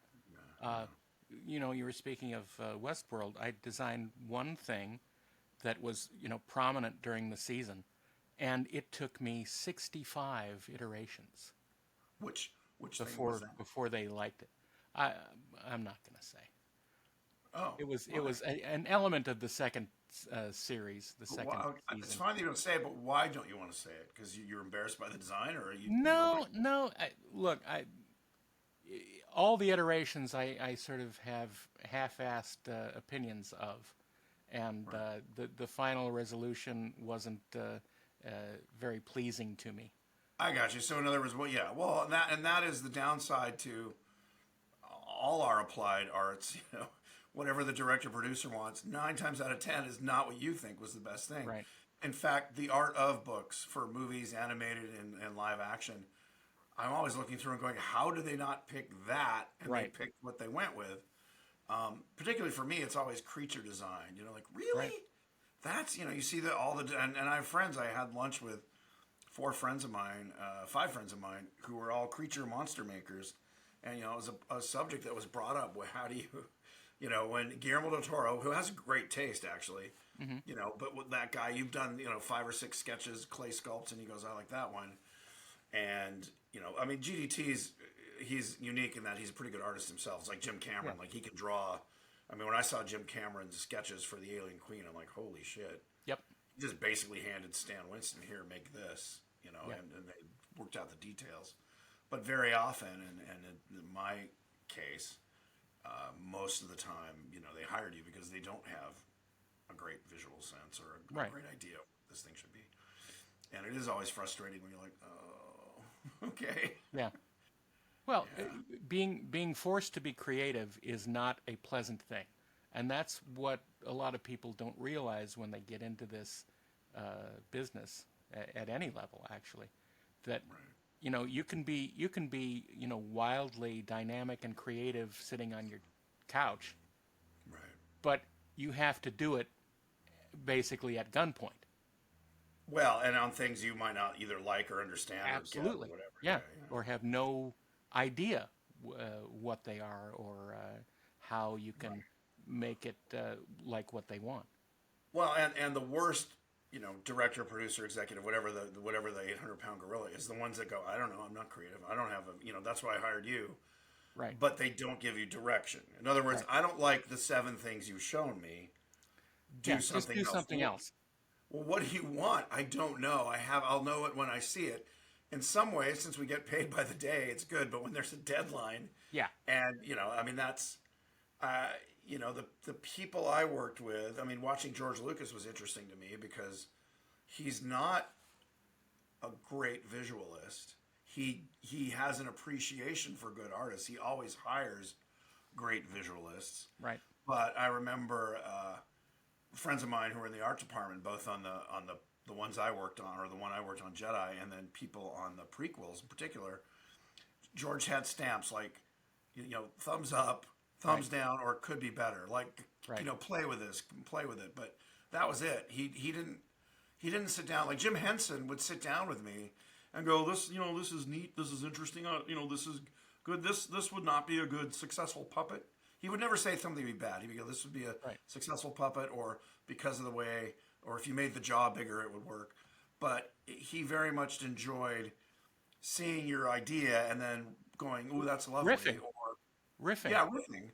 A: Uh, you were speaking of Westworld. I designed one thing that was prominent during the season, and it took me 65 iterations
B: which thing was
A: before
B: that?
A: before they liked it. I I'm not going to say.
B: Oh,
A: It was
B: why?
A: an element of the second series, the
B: But
A: second
B: why, it's
A: season.
B: fine that you don't say it, but why don't you want to say it? Because you're embarrassed by the design, or you don't
A: No,
B: like it?
A: no. Look, all the iterations I sort of have half-assed opinions of, and
B: Right.
A: the final resolution wasn't very pleasing to me.
B: I got you. So in other words, well, yeah, well, and that is the downside to all our applied arts. Whatever the director producer wants, 9 times out of 10 is not what you think was the best thing.
A: Right.
B: In fact, the art of books for movies, animated, and live action, I'm always looking through and going, how do they not pick that? And they
A: Right.
B: picked what they went with. Particularly for me, it's always creature design. Like really,
A: Right.
B: that's you see all the and I have friends I had lunch with 4 friends of mine, 5 friends of mine, who were all creature monster makers, and it was a subject that was brought up. Well, how do you, when Guillermo del Toro, who has great taste actually, but with that guy, you've done 5 or 6 sketches, clay sculpts, and he goes, I like that one, and I mean he's unique in that he's a pretty good artist himself. It's like Jim Cameron, like he can draw. I mean, when I saw Jim Cameron's sketches for the Alien Queen, I'm like, holy shit.
A: Yep.
B: He just basically handed Stan Winston, here, make this,
A: Yep.
B: and they worked out the details. But very often, and in my case, most of the time, they hired you because they don't have a great visual sense or a
A: Right.
B: great idea of what this thing should be. And it is always frustrating when you're like, oh, okay.
A: Yeah. Well, being forced to be creative is not a pleasant thing, and that's what a lot of people don't realize when they get into this business at any level. Actually, that you can be wildly dynamic and creative sitting on your couch,
B: Right.
A: but you have to do it basically at gunpoint.
B: Well, and on things you might not either like or understand
A: Absolutely.
B: or whatever.
A: Yeah. Or have no idea what they are or how you can make it like what they want.
B: Well, and the worst, director, producer, executive, whatever the 800-pound gorilla is, the ones that go, I don't know, I'm not creative. I don't have that's why I hired you.
A: Right.
B: But they don't give you direction. In other words, I don't like the 7 things you've shown me.
A: Just do something else.
B: Well, what do you want? I don't know. I'll know it when I see it. In some ways, since we get paid by the day, it's good. But when there's a deadline, and I mean that's, the people I worked with. I mean, watching George Lucas was interesting to me because he's not a great visualist. He has an appreciation for good artists. He always hires great visualists.
A: Right.
B: But I remember friends of mine who were in the art department, both on the ones I worked on, or the one I worked on Jedi, and then people on the prequels in particular. George had stamps like, thumbs up, thumbs down, or it could be better. Like, play with this, play with it. But that was it. He didn't sit down. Like Jim Henson would sit down with me and go, this is neat, this is interesting, this is good. This would not be a good successful puppet. He would never say something would be bad. He would go, this would be a successful puppet, or because of the way, or if you made the jaw bigger, it would work. But he very much enjoyed seeing your idea and then going, ooh, that's lovely.
A: Riffing. Riffing.
B: Yeah, riffing.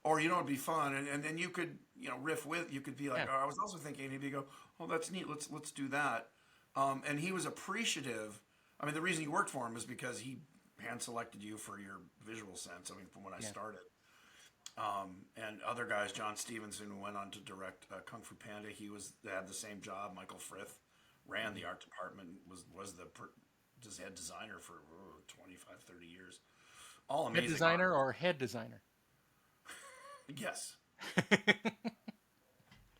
B: Or, it'd be fun. And then you could, riff with, you could be like, oh, I was also thinking, and he'd go, oh, that's neat. Let's do that. And he was appreciative. I mean, the reason he worked for him is because he hand selected you for your visual sense. I mean, from when I started. And other guys, John Stevenson, who went on to direct Kung Fu Panda, they had the same job. Michael Frith ran the art department, was the head designer for 25, 30 years. All amazing.
A: Head designer or head designer?
B: Yes.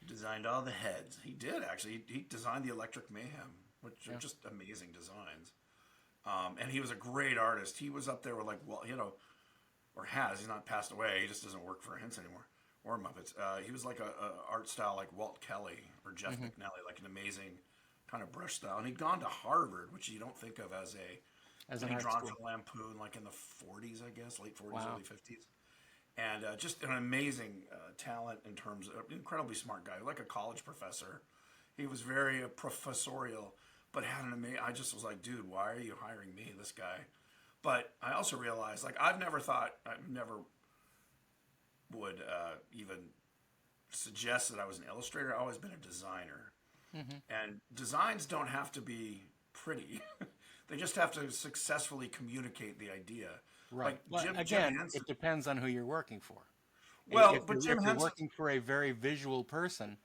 B: Designed all the heads. He did, actually. He designed the Electric Mayhem, which are just amazing designs. And he was a great artist. He was up there with or has. He's not passed away. He just doesn't work for Hints anymore, or Muppets. He was like a art style like Walt Kelly or Jeff McNally, like an amazing kind of brush style. And he'd gone to Harvard, which you don't think of as
A: an art
B: drawn
A: school.
B: from Lampoon, like in the 40s, I guess, late 40s, early 50s. And just an amazing talent in terms of incredibly smart guy, like a college professor. He was very professorial, but had an amazing. I just was like, dude, why are you hiring me, this guy? But I also realized, I never would even suggest that I was an illustrator. I've always been a designer. And designs don't have to be pretty. They just have to successfully communicate the idea.
A: Right.
B: Like
A: Jim
B: Henson,
A: it depends on who you're working for.
B: Well,
A: if
B: but
A: you're working for a very visual person,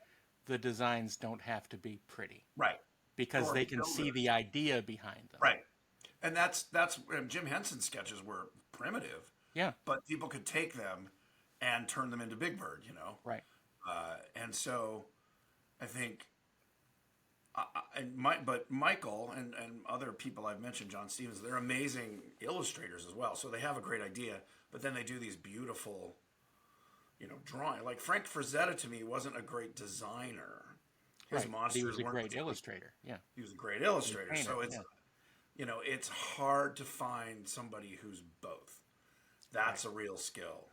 A: the designs don't have to be pretty.
B: Right.
A: Because
B: Or
A: they can
B: builders.
A: see the idea behind them.
B: Right. And that's Jim Henson's sketches were primitive.
A: Yeah.
B: But people could take them and turn them into Big Bird,
A: Right.
B: And so I think, but Michael and other people I've mentioned, John Stevens, they're amazing illustrators as well. So they have a great idea, but then they do these beautiful, drawing. Like Frank Frazetta to me wasn't a great designer. His monsters
A: He was a
B: weren't
A: great illustrator. Yeah.
B: He was a great illustrator.
A: Painter,
B: So it's You know, it's hard to find somebody who's both. That's a real skill.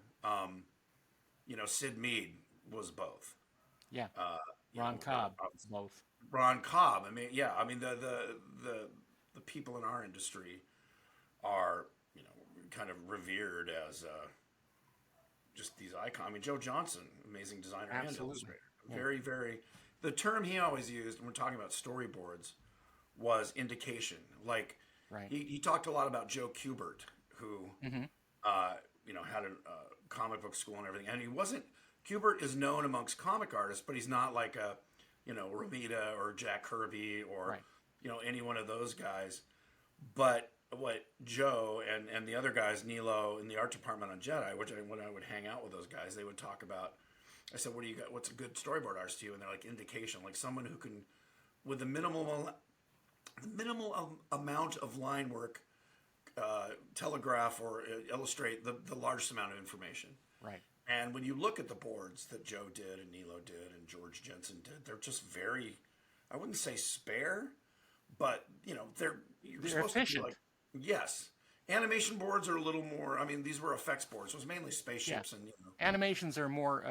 B: You know, Sid Mead was both.
C: Yeah.
B: You
C: Ron
B: know,
C: Cobb, both.
B: Ron Cobb. I mean, yeah. I mean, the people in our industry are, you know, kind of revered as just these icons. I mean, Joe Johnson, amazing designer and
C: Absolutely.
B: illustrator.
C: Yeah.
B: Very, very. The term he always used when we're talking about storyboards was indication. Like,
C: Right.
B: he talked a lot about Joe Kubert, who,
C: Mm-hmm.
B: you know, had a comic book school and everything. And he wasn't. Kubert is known amongst comic artists, but he's not like a, you know, Romita or Jack Kirby or,
C: Right.
B: you know, any one of those guys. But what Joe and the other guys, Nilo in the art department on Jedi, when I would hang out with those guys, they would talk about. I said, "What do you got? What's a good storyboard artist to you?" And they're like, indication, like someone who can, with the minimal amount of line work, telegraph or illustrate the largest amount of information.
C: Right.
B: And when you look at the boards that Joe did and Nilo did and George Jensen did, they're just very, I wouldn't say spare, but you know you're
C: They're
B: supposed
C: efficient.
B: to be like, yes. Animation boards are a little more. I mean, these were effects boards. So it was mainly spaceships and, you know.
C: Animations are more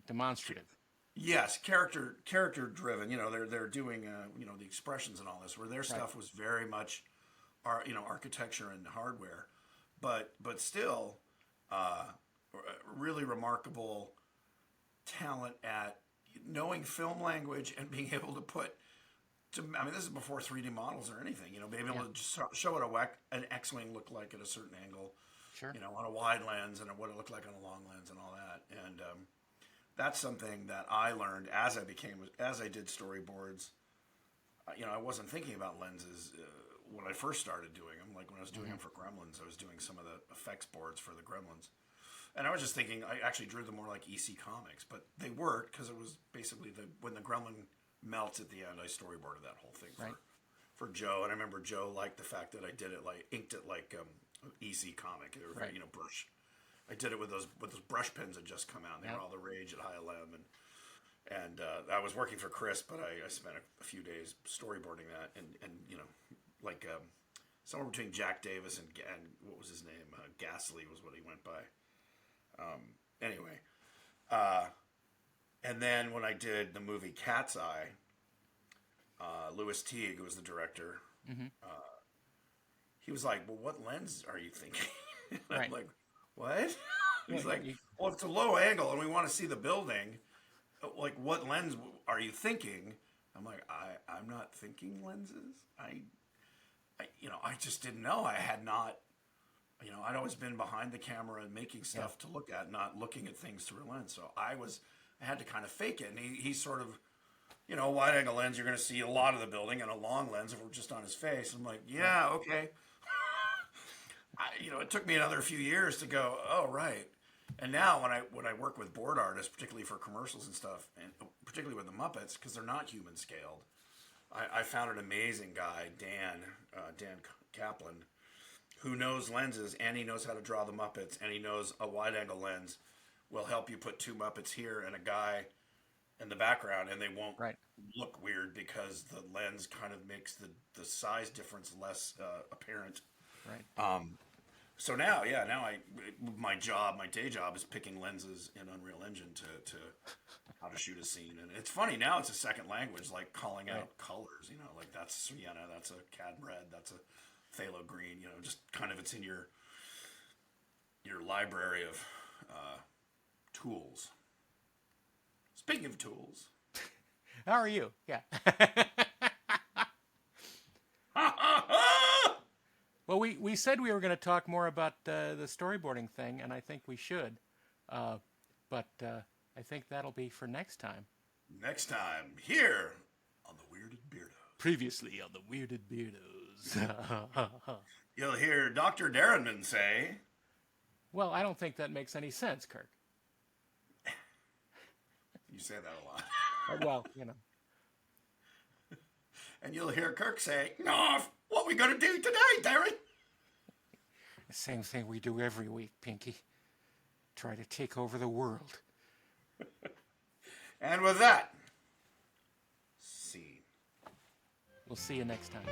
C: demonstrative.
B: Yes, character driven. You know, they're doing you know, the expressions and all this. Where their stuff was very much, you know, architecture and hardware, but still, really remarkable talent at knowing film language and being able to put. I mean, this is before 3D models or anything. You know, being able to just show what an X-wing looked like at a certain angle.
C: Sure.
B: You know, on a wide lens and what it looked like on a long lens and all that. And that's something that I learned as I did storyboards. You know, I wasn't thinking about lenses when I first started doing them. Like when I was doing them for Gremlins, I was doing some of the effects boards for the Gremlins. And I was just thinking, I actually drew them more like EC Comics, but they worked because it was basically when the Gremlin melts at the end, I storyboarded that whole thing for Joe. And I remember Joe liked the fact that I did it like inked it like EC Comic, or you know, brush. I did it with those brush pens that just come out. And they were all the rage at High LM, and I was working for Chris, but I spent a few days storyboarding that, and you know, like somewhere between Jack Davis and what was his name? Gasly was what he went by. Anyway, and then when I did the movie Cat's Eye, Louis Teague, who was the director, he was like, "Well, what lens are you thinking?" I'm like, "What?" He's like, "Well, it's a low angle, and we want to see the building. Like, what lens are you thinking?" I'm like, I'm not thinking lenses. You know, I just didn't know. I had not. You know, I'd always been behind the camera and making stuff to look at, not looking at things through a lens. So I had to kind of fake it. And he sort of, you know, a wide angle lens, you're going to see a lot of the building, and a long lens, if we're just on his face. I'm like, yeah, okay. You know, it took me another few years to go, oh, right. And now when I work with board artists, particularly for commercials and stuff, and particularly with the Muppets, because they're not human scaled, I found an amazing guy, Dan Kaplan, who knows lenses, and he knows how to draw the Muppets, and he knows a wide angle lens will help you put two Muppets here and a guy in the background, and they won't look weird because the lens kind of makes the size difference less apparent.
C: Right.
B: So now my day job is picking lenses in Unreal Engine to how to shoot a scene. And it's funny, now it's a second language, like calling out colors, you know, like that's sienna, that's a cad red, that's a phthalo green, you know, just kind of it's in your library of tools. Speaking of tools.
C: How are you? Yeah. Well, we said we were going to talk more about the storyboarding thing, and I think we should. But I think that'll be for next time.
B: Next time, here on the Weirded Beardos.
C: Previously on the Weirded Beardos.
B: You'll hear Dr. Darrenman say...
C: Well, I don't think that makes any sense, Kirk.
B: You say that a lot.
C: Well, you know.
B: And you'll hear Kirk say, "No, what we gonna do today, Darren?"
C: The same thing we do every week, Pinky. Try to take over the world.
B: And with that, scene.
C: We'll see you next time.